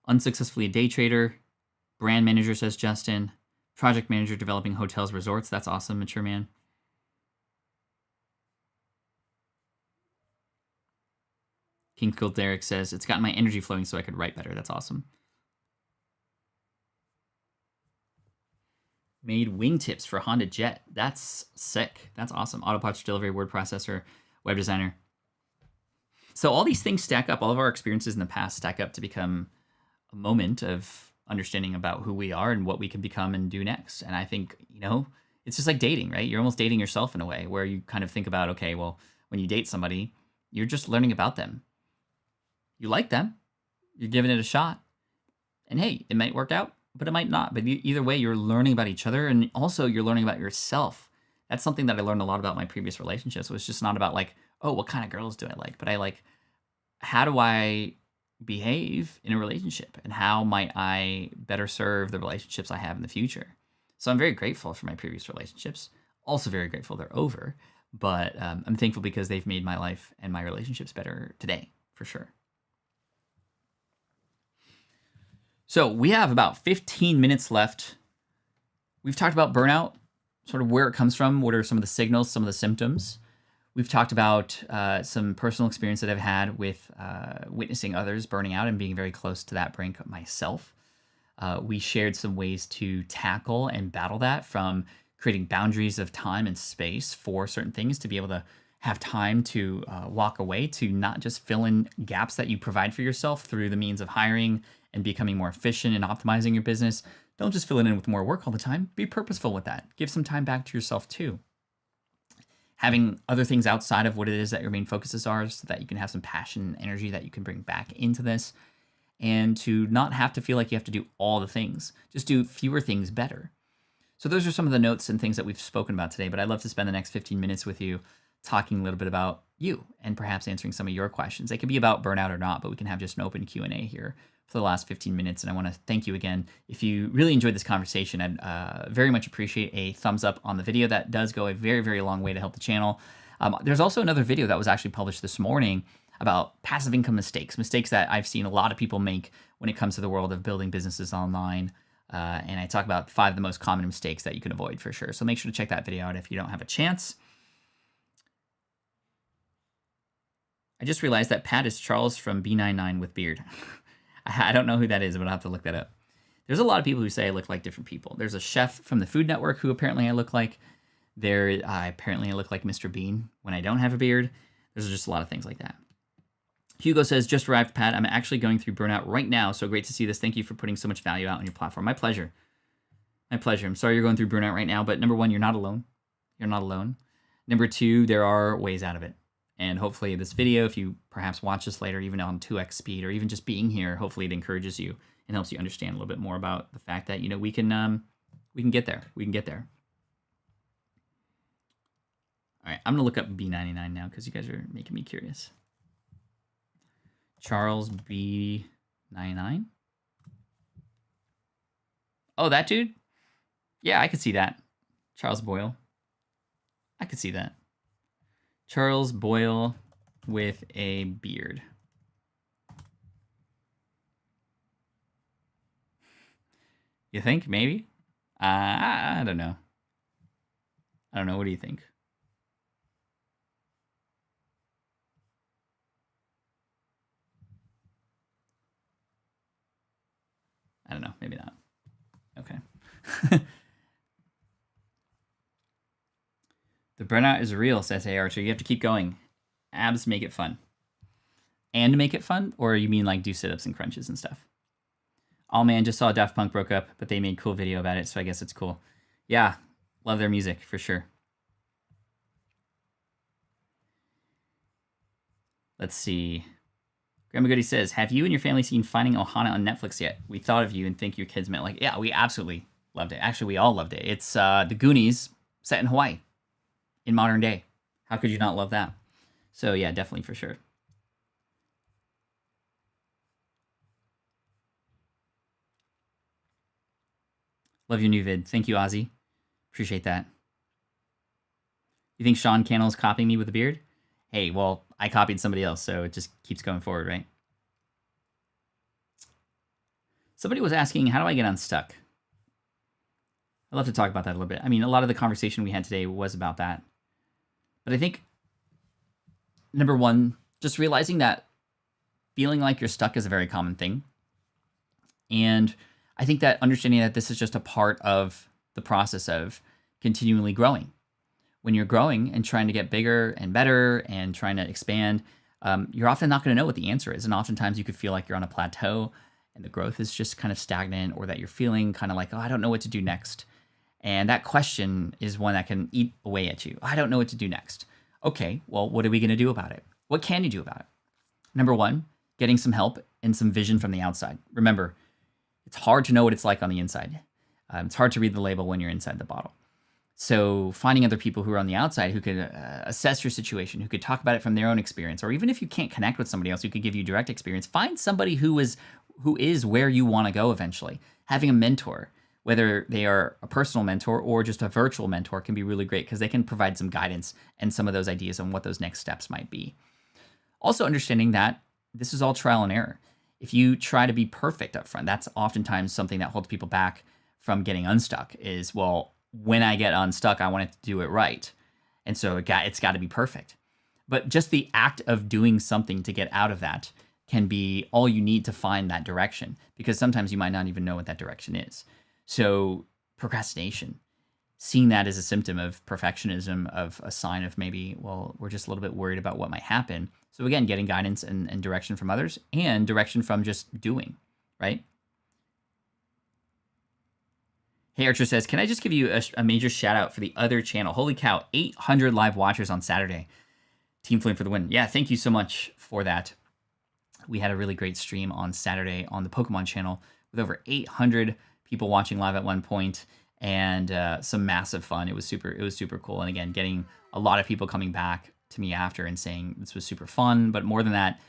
Unsuccessfully a day trader. Brand manager, says Justin. Project manager developing hotels, resorts. That's awesome, mature man. King Cool Derek says, it's gotten my energy flowing so I could write better. That's awesome. Made wingtips for Honda Jet. That's sick. That's awesome. Auto parts delivery, word processor, web designer. So all these things stack up. All of our experiences in the past stack up to become a moment of understanding about who we are and what we can become and do next. And I think, it's just like dating, right? You're almost dating yourself in a way where you kind of think about, okay, well, when you date somebody, you're just learning about them. You like them, you're giving it a shot. And hey, it might work out, but it might not. But either way, you're learning about each other, and also you're learning about yourself. That's something that I learned a lot about my previous relationships. It was just not about like, oh, what kind of girls do I like? But I like, how do I behave in a relationship? And how might I better serve the relationships I have in the future? So I'm very grateful for my previous relationships. Also very grateful they're over. But I'm thankful because they've made my life and my relationships better today, for sure. So we have about 15 minutes left. We've talked about burnout, sort of where it comes from, what are some of the signals, some of the symptoms. We've talked about some personal experience that I've had with witnessing others burning out and being very close to that brink myself. We shared some ways to tackle and battle that, from creating boundaries of time and space for certain things to be able to have time to walk away, to not just fill in gaps that you provide for yourself through the means of hiring and becoming more efficient and optimizing your business. Don't just fill it in with more work all the time. Be purposeful with that. Give some time back to yourself too. Having other things outside of what it is that your main focuses are, so that you can have some passion and energy that you can bring back into this, and to not have to feel like you have to do all the things. Just do fewer things better. So those are some of the notes and things that we've spoken about today, but I'd love to spend the next 15 minutes with you talking a little bit about you and perhaps answering some of your questions. They could be about burnout or not, but we can have just an open Q&A here for the last 15 minutes. And I want to thank you again. If you really enjoyed this conversation, I'd very much appreciate a thumbs up on the video. That does go a very, very long way to help the channel. There's also another video that was actually published this morning about passive income mistakes that I've seen a lot of people make when it comes to the world of building businesses online. And I talk about 5 of the most common mistakes that you can avoid for sure. So make sure to check that video out if you don't have a chance. I just realized that Pat is Charles from B99 with beard. I don't know who that is, but I'll have to look that up. There's a lot of people who say I look like different people. There's a chef from the Food Network who apparently I look like. Apparently I look like Mr. Bean when I don't have a beard. There's just a lot of things like that. Hugo says, just arrived, Pat. I'm actually going through burnout right now, so great to see this. Thank you for putting so much value out on your platform. My pleasure. My pleasure. I'm sorry you're going through burnout right now, but number 1, you're not alone. You're not alone. Number 2, there are ways out of it. And hopefully this video, if you perhaps watch this later, even on 2x speed, or even just being here, hopefully it encourages you and helps you understand a little bit more about the fact that, we can get there. We can get there. All right, I'm going to look up B99 now because you guys are making me curious. Charles B99. Oh, that dude? Yeah, I could see that. Charles Boyle. I could see that. Charles Boyle with a beard. You think? Maybe? I don't know. I don't know. What do you think? I don't know. Maybe not. Okay. The burnout is real, says Hey Archer. You have to keep going. Abs make it fun. And make it fun? Or you mean like do sit-ups and crunches and stuff? Oh man, just saw Daft Punk broke up, but they made a cool video about it, so I guess it's cool. Yeah, love their music, for sure. Let's see. Grandma Goody says, have you and your family seen Finding Ohana on Netflix yet? We thought of you and think your kids meant like, yeah, we absolutely loved it. Actually, we all loved it. It's the Goonies set in Hawaii in modern day. How could you not love that? So yeah, definitely for sure. Love your new vid. Thank you, Ozzy. Appreciate that. You think Sean Cannell's copying me with a beard? Hey, well, I copied somebody else, so it just keeps going forward, right? Somebody was asking, how do I get unstuck? I'd love to talk about that a little bit. I mean, a lot of the conversation we had today was about that. But I think, number 1, just realizing that feeling like you're stuck is a very common thing. And I think that understanding that this is just a part of the process of continually growing. When you're growing and trying to get bigger and better and trying to expand, you're often not going to know what the answer is. And oftentimes you could feel like you're on a plateau and the growth is just kind of stagnant, or that you're feeling kind of like, oh, I don't know what to do next. And that question is one that can eat away at you. I don't know what to do next. Okay, well, what are we going to do about it? What can you do about it? Number 1, getting some help and some vision from the outside. Remember, it's hard to know what it's like on the inside. It's hard to read the label when you're inside the bottle. So finding other people who are on the outside who could assess your situation, who could talk about it from their own experience, or even if you can't connect with somebody else who could give you direct experience, find somebody who is where you want to go eventually. Having a mentor, whether they are a personal mentor or just a virtual mentor, can be really great because they can provide some guidance and some of those ideas on what those next steps might be. Also understanding that this is all trial and error. If you try to be perfect up front, that's oftentimes something that holds people back from getting unstuck is, well, when I get unstuck, I want it to do it right. And so it's got to be perfect. But just the act of doing something to get out of that can be all you need to find that direction, because sometimes you might not even know what that direction is. So procrastination, seeing that as a symptom of perfectionism, of a sign of maybe, well, we're just a little bit worried about what might happen. So again, getting guidance and direction from others and direction from just doing, right? Hey Archer says, can I just give you a major shout out for the other channel? Holy cow, 800 live watchers on Saturday. Team Flynn for the win. Yeah, thank you so much for that. We had a really great stream on Saturday on the Pokemon channel with over 800 people watching live at one point. and some massive fun. It was super cool. And again, getting a lot of people coming back to me after and saying this was super fun. But more than that,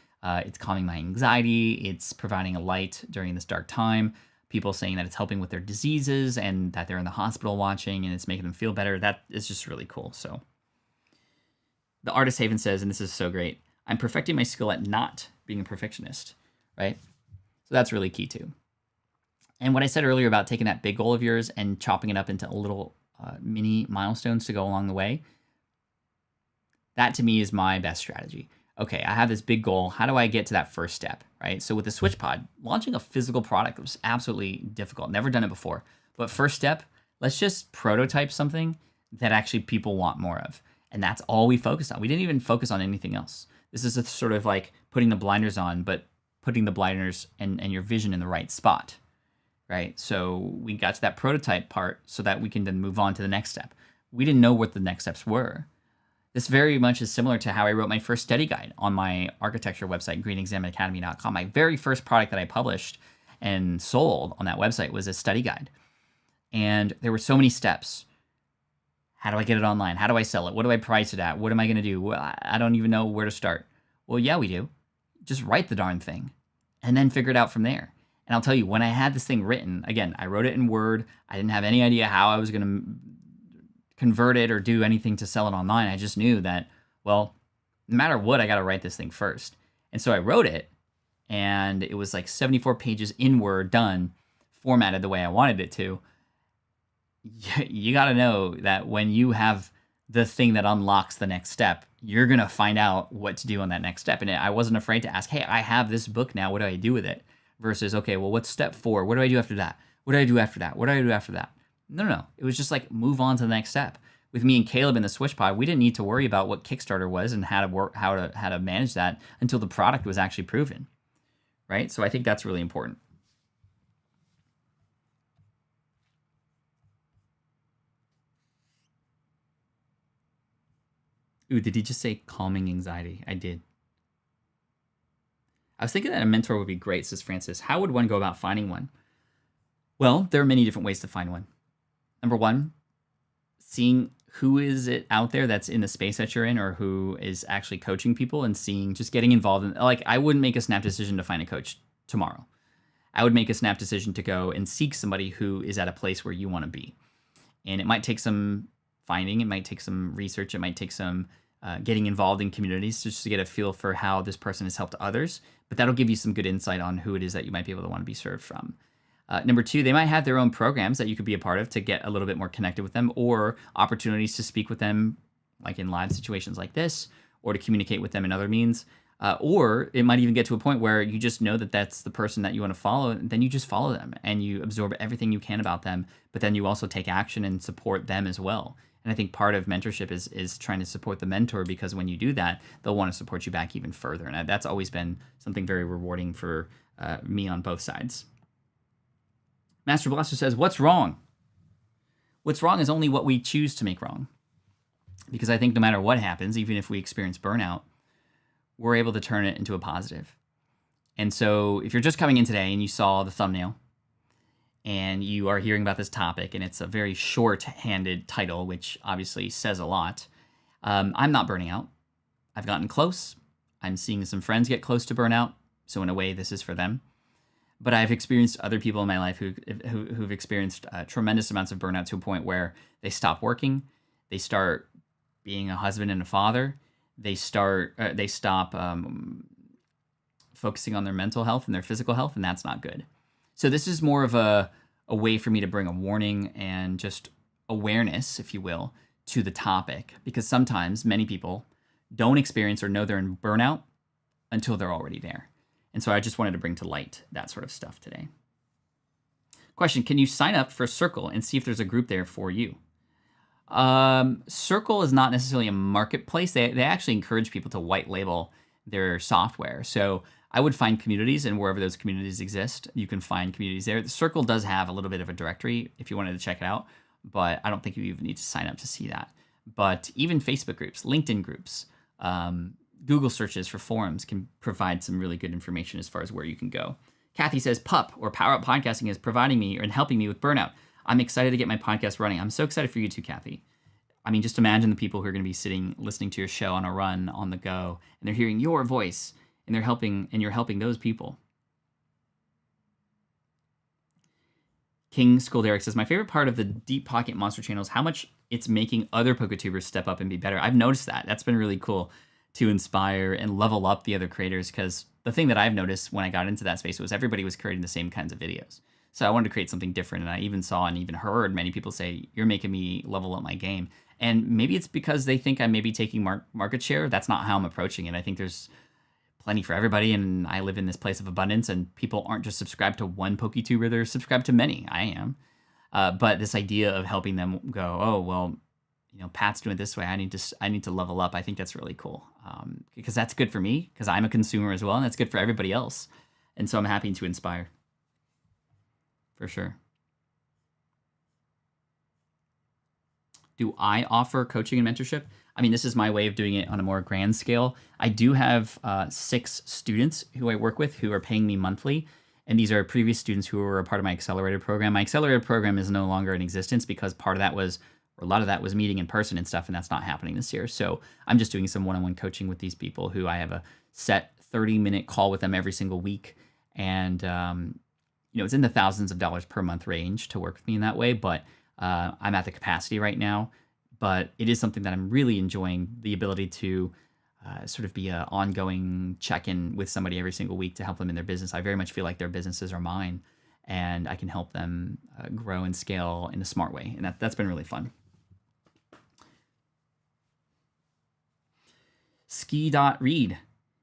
it's calming my anxiety. It's providing a light during this dark time. People saying that it's helping with their diseases and that they're in the hospital watching and it's making them feel better. That is just really cool. So the Artist Haven says, and this is so great, I'm perfecting my skill at not being a perfectionist, right? So that's really key too. And what I said earlier about taking that big goal of yours and chopping it up into little mini milestones to go along the way, that to me is my best strategy. Okay, I have this big goal. How do I get to that first step, right? So with the SwitchPod, launching a physical product was absolutely difficult. Never done it before. But first step, let's just prototype something that actually people want more of. And that's all we focused on. We didn't even focus on anything else. This is a sort of like putting the blinders on, but putting the blinders and your vision in the right spot, right? So we got to that prototype part so that we can then move on to the next step. We didn't know what the next steps were. This very much is similar to how I wrote my first study guide on my architecture website, greenexamacademy.com. My very first product that I published and sold on that website was a study guide. And there were so many steps. How do I get it online? How do I sell it? What do I price it at? What am I going to do? Well, I don't even know where to start. Well, yeah, we do. Just write the darn thing and then figure it out from there. And I'll tell you, when I had this thing written, again, I wrote it in Word. I didn't have any idea how I was going to convert it or do anything to sell it online. I just knew that, well, no matter what, I got to write this thing first. And so I wrote it, and it was like 74 pages in Word, done, formatted the way I wanted it to. You got to know that when you have the thing that unlocks the next step, you're going to find out what to do on that next step. And I wasn't afraid to ask, hey, I have this book now. What do I do with it? Versus, okay, well, what's step 4? What do I do after that? What do I do after that? What do I do after that? No. It was just like move on to the next step. With me and Caleb in the SwitchPod, we didn't need to worry about what Kickstarter was and how to manage that until the product was actually proven, right? So I think that's really important. Ooh, did he just say calming anxiety? I did. I was thinking that a mentor would be great, says Francis. How would one go about finding one? Well, there are many different ways to find one. Number one, seeing who is it out there that's in the space that you're in or who is actually coaching people and just getting involved in, like, I wouldn't make a snap decision to find a coach tomorrow. I would make a snap decision to go and seek somebody who is at a place where you want to be. And it might take some finding, it might take some research, it might take some getting involved in communities just to get a feel for how this person has helped others. But that'll give you some good insight on who it is that you might be able to want to be served from. Number two, they might have their own programs that you could be a part of to get a little bit more connected with them, or opportunities to speak with them, like in live situations like this, or to communicate with them in other means. Or it might even get to a point where you just know that that's the person that you want to follow, and then you just follow them and you absorb everything you can about them, but then you also take action and support them as well. And I think part of mentorship is trying to support the mentor, because when you do that, they'll want to support you back even further. And that's always been something very rewarding for me on both sides. Master Blaster says, what's wrong? What's wrong is only what we choose to make wrong. Because I think no matter what happens, even if we experience burnout, we're able to turn it into a positive. And so if you're just coming in today and you saw the thumbnail and you are hearing about this topic and it's a very short-handed title, which obviously says a lot, I'm not burning out. I've gotten close. I'm seeing some friends get close to burnout. So in a way, this is for them. But I've experienced other people in my life who've experienced tremendous amounts of burnout to a point where they stop working, they start being a husband and a father, they stop focusing on their mental health and their physical health, and that's not good. So this is more of a way for me to bring a warning and just awareness, if you will, to the topic, because sometimes many people don't experience or know they're in burnout until they're already there. And so I just wanted to bring to light that sort of stuff today. Question, can you sign up for Circle and see if there's a group there for you? Circle is not necessarily a marketplace. They actually encourage people to white label their software. So I would find communities, and wherever those communities exist, you can find communities there. The Circle does have a little bit of a directory if you wanted to check it out, but I don't think you even need to sign up to see that. But even Facebook groups, LinkedIn groups, Google searches for forums can provide some really good information as far as where you can go. Kathy says, PUP, or Power Up Podcasting, is providing me and helping me with burnout. I'm excited to get my podcast running. I'm so excited for you too, Kathy. I mean, just imagine the people who are going to be sitting, listening to your show on a run, on the go, and they're hearing your voice, and you're helping those people. King School Derek says, my favorite part of the Deep Pocket Monster channel is how much it's making other PokeTubers step up and be better. I've noticed that. That's been really cool to inspire and level up the other creators, because the thing that I've noticed when I got into that space was everybody was creating the same kinds of videos. So I wanted to create something different, and I even saw and even heard many people say, you're making me level up my game. And maybe it's because they think I may be taking market share. That's not how I'm approaching it. I think there's plenty for everybody, and I live in this place of abundance, and people aren't just subscribed to one PokeTuber, they're subscribed to many. I am. But this idea of helping them go, oh, well, you know, Pat's doing it this way, I need to level up. I think that's really cool, because that's good for me, because I'm a consumer as well, and that's good for everybody else. And so I'm happy to inspire, for sure. Do I offer coaching and mentorship? I mean, this is my way of doing it on a more grand scale. I do have 6 students who I work with who are paying me monthly. And these are previous students who were a part of my accelerated program. My accelerated program is no longer in existence because a lot of that was meeting in person and stuff, and that's not happening this year. So I'm just doing some one-on-one coaching with these people who I have a set 30-minute call with them every single week. And, it's in the thousands of dollars per month range to work with me in that way, but I'm at the capacity right now. But it is something that I'm really enjoying, the ability to sort of be an ongoing check-in with somebody every single week to help them in their business. I very much feel like their businesses are mine, and I can help them grow and scale in a smart way. And that's been really fun. Ski.read.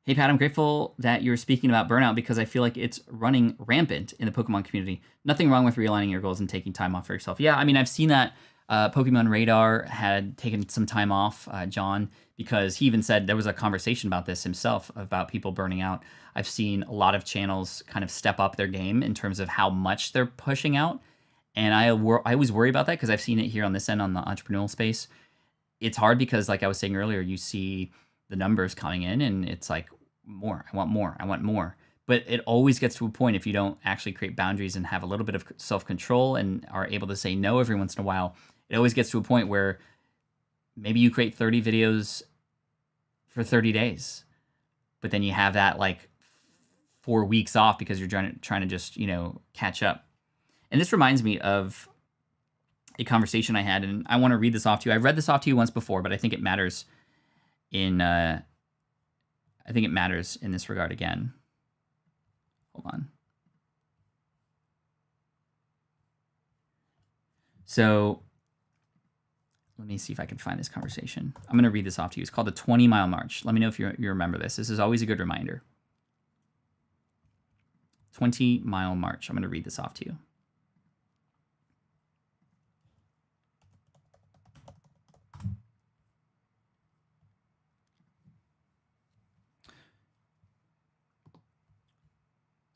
Hey, Pat, I'm grateful that you're speaking about burnout because I feel like it's running rampant in the Pokemon community. Nothing wrong with realigning your goals and taking time off for yourself. Yeah, I mean, I've seen that. Pokemon Radar had taken some time off, John, because he even said there was a conversation about this himself, about people burning out. I've seen a lot of channels kind of step up their game in terms of how much they're pushing out. And I always worry about that because I've seen it here on this end on the entrepreneurial space. It's hard because, like I was saying earlier, you see the numbers coming in and it's like, more, I want more, I want more. But it always gets to a point, if you don't actually create boundaries and have a little bit of self-control and are able to say no every once in a while, it always gets to a point where maybe you create 30 videos for 30 days, but then you have that like 4 weeks off because you're trying to just, catch up. And this reminds me of a conversation I had, and I want to read this off to you. I've read this off to you once before, but I think it matters in this regard again. Hold on. So let me see if I can find this conversation. I'm going to read this off to you. It's called the 20-mile march. Let me know if you remember this. This is always a good reminder. 20-mile march. I'm going to read this off to you.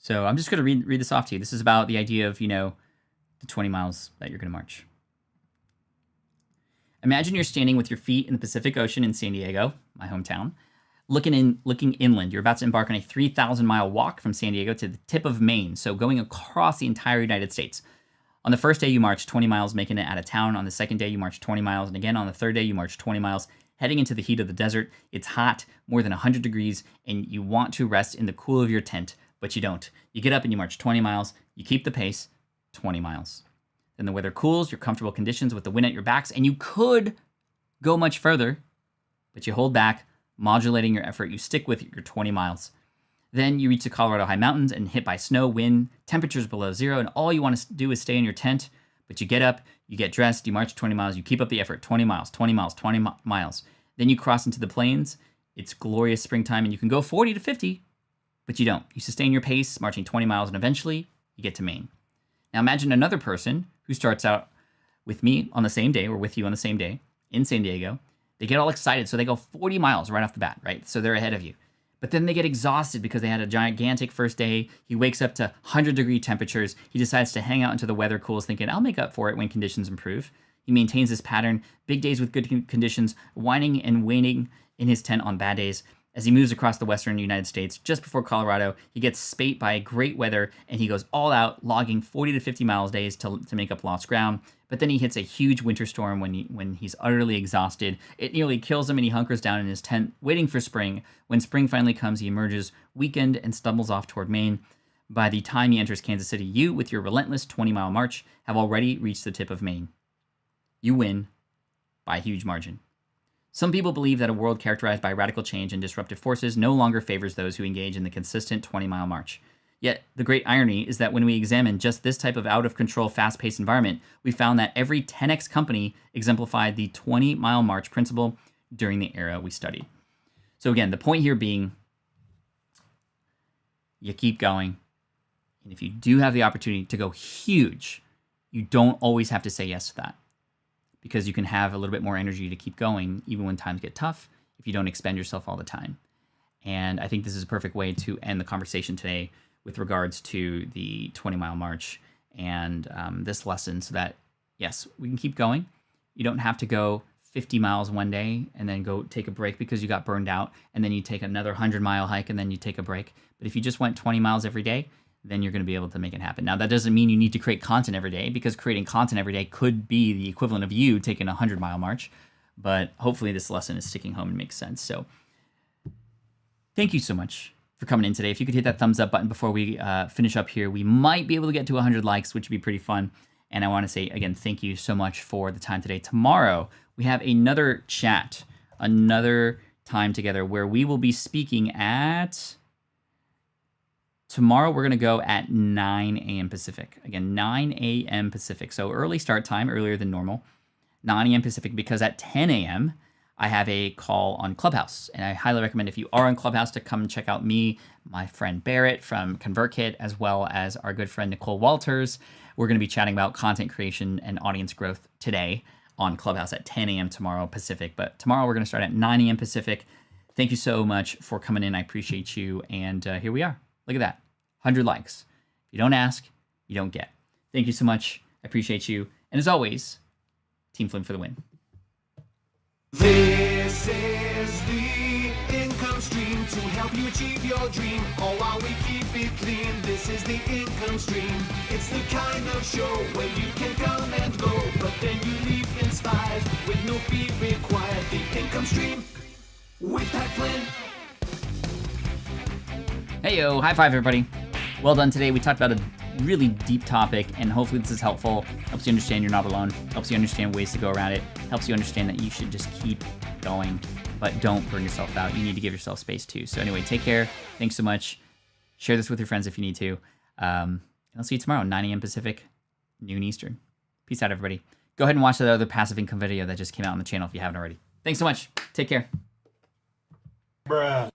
So I'm just going to read this off to you. This is about the idea of, the 20 miles that you're going to march. Imagine you're standing with your feet in the Pacific Ocean in San Diego, my hometown, looking inland. You're about to embark on a 3,000-mile walk from San Diego to the tip of Maine, so going across the entire United States. On the first day, you march 20 miles, making it out of town. On the second day, you march 20 miles. And again, on the third day, you march 20 miles, heading into the heat of the desert. It's hot, more than 100 degrees, and you want to rest in the cool of your tent, but you don't. You get up and you march 20 miles. You keep the pace, 20 miles. Then the weather cools, you're comfortable conditions with the wind at your backs, and you could go much further, but you hold back, modulating your effort. You stick with your 20 miles. Then you reach the Colorado high mountains and hit by snow, wind, temperatures below zero, and all you want to do is stay in your tent, but you get up, you get dressed, you march 20 miles, you keep up the effort, 20 miles, 20 miles, 20 miles. Then you cross into the plains. It's glorious springtime, and you can go 40 to 50, but you don't. You sustain your pace, marching 20 miles, and eventually you get to Maine. Now imagine another person who starts out with me on the same day, or with you on the same day, in San Diego. They get all excited, so they go 40 miles right off the bat, right? So they're ahead of you. But then they get exhausted because they had a gigantic first day. He wakes up to 100-degree temperatures. He decides to hang out until the weather cools, thinking, I'll make up for it when conditions improve. He maintains this pattern, big days with good conditions, whining and waning in his tent on bad days. As he moves across the western United States, just before Colorado, he gets spate by great weather, and he goes all out, logging 40 to 50 miles days to make up lost ground. But then he hits a huge winter storm when he's utterly exhausted. It nearly kills him, and he hunkers down in his tent, waiting for spring. When spring finally comes, he emerges weakened and stumbles off toward Maine. By the time he enters Kansas City, you, with your relentless 20-mile march, have already reached the tip of Maine. You win by a huge margin. Some people believe that a world characterized by radical change and disruptive forces no longer favors those who engage in the consistent 20-mile march. Yet, the great irony is that when we examine just this type of out-of-control, fast-paced environment, we found that every 10x company exemplified the 20-mile march principle during the era we studied. So again, the point here being, you keep going. And if you do have the opportunity to go huge, you don't always have to say yes to that, because you can have a little bit more energy to keep going even when times get tough if you don't expend yourself all the time. And I think this is a perfect way to end the conversation today with regards to the 20-mile march and this lesson, so that, yes, we can keep going. You don't have to go 50 miles one day and then go take a break because you got burned out, and then you take another 100-mile hike and then you take a break. But if you just went 20 miles every day, then you're going to be able to make it happen. Now, that doesn't mean you need to create content every day, because creating content every day could be the equivalent of you taking a 100-mile march. But hopefully this lesson is sticking home and makes sense. So thank you so much for coming in today. If you could hit that thumbs up button before we finish up here, we might be able to get to 100 likes, which would be pretty fun. And I want to say, again, thank you so much for the time today. Tomorrow, we have another chat, another time together where we will be speaking at... Tomorrow, we're going to go at 9 a.m. Pacific. Again, 9 a.m. Pacific. So early start time, earlier than normal. 9 a.m. Pacific, because at 10 a.m., I have a call on Clubhouse. And I highly recommend, if you are on Clubhouse, to come check out me, my friend Barrett from ConvertKit, as well as our good friend Nicole Walters. We're going to be chatting about content creation and audience growth today on Clubhouse at 10 a.m. tomorrow Pacific. But tomorrow, we're going to start at 9 a.m. Pacific. Thank you so much for coming in. I appreciate you. And here we are. Look at that. 100 likes. If you don't ask, you don't get. Thank you so much. I appreciate you. And as always, Team Flynn for the win. This is the income stream to help you achieve your dream, all while we keep it clean. This is the income stream. It's the kind of show where you can come and go, but then you leave inspired with no fee required. The income stream with Pat Flynn. Hey yo, high five everybody. Well done today. We talked about a really deep topic, and hopefully this is helpful. Helps you understand you're not alone. Helps you understand ways to go around it. Helps you understand that you should just keep going, but don't burn yourself out. You need to give yourself space too. So anyway, take care. Thanks so much. Share this with your friends if you need to. And I'll see you tomorrow, 9 a.m. Pacific, noon Eastern. Peace out, everybody. Go ahead and watch that other passive income video that just came out on the channel if you haven't already. Thanks so much. Take care. Bruh.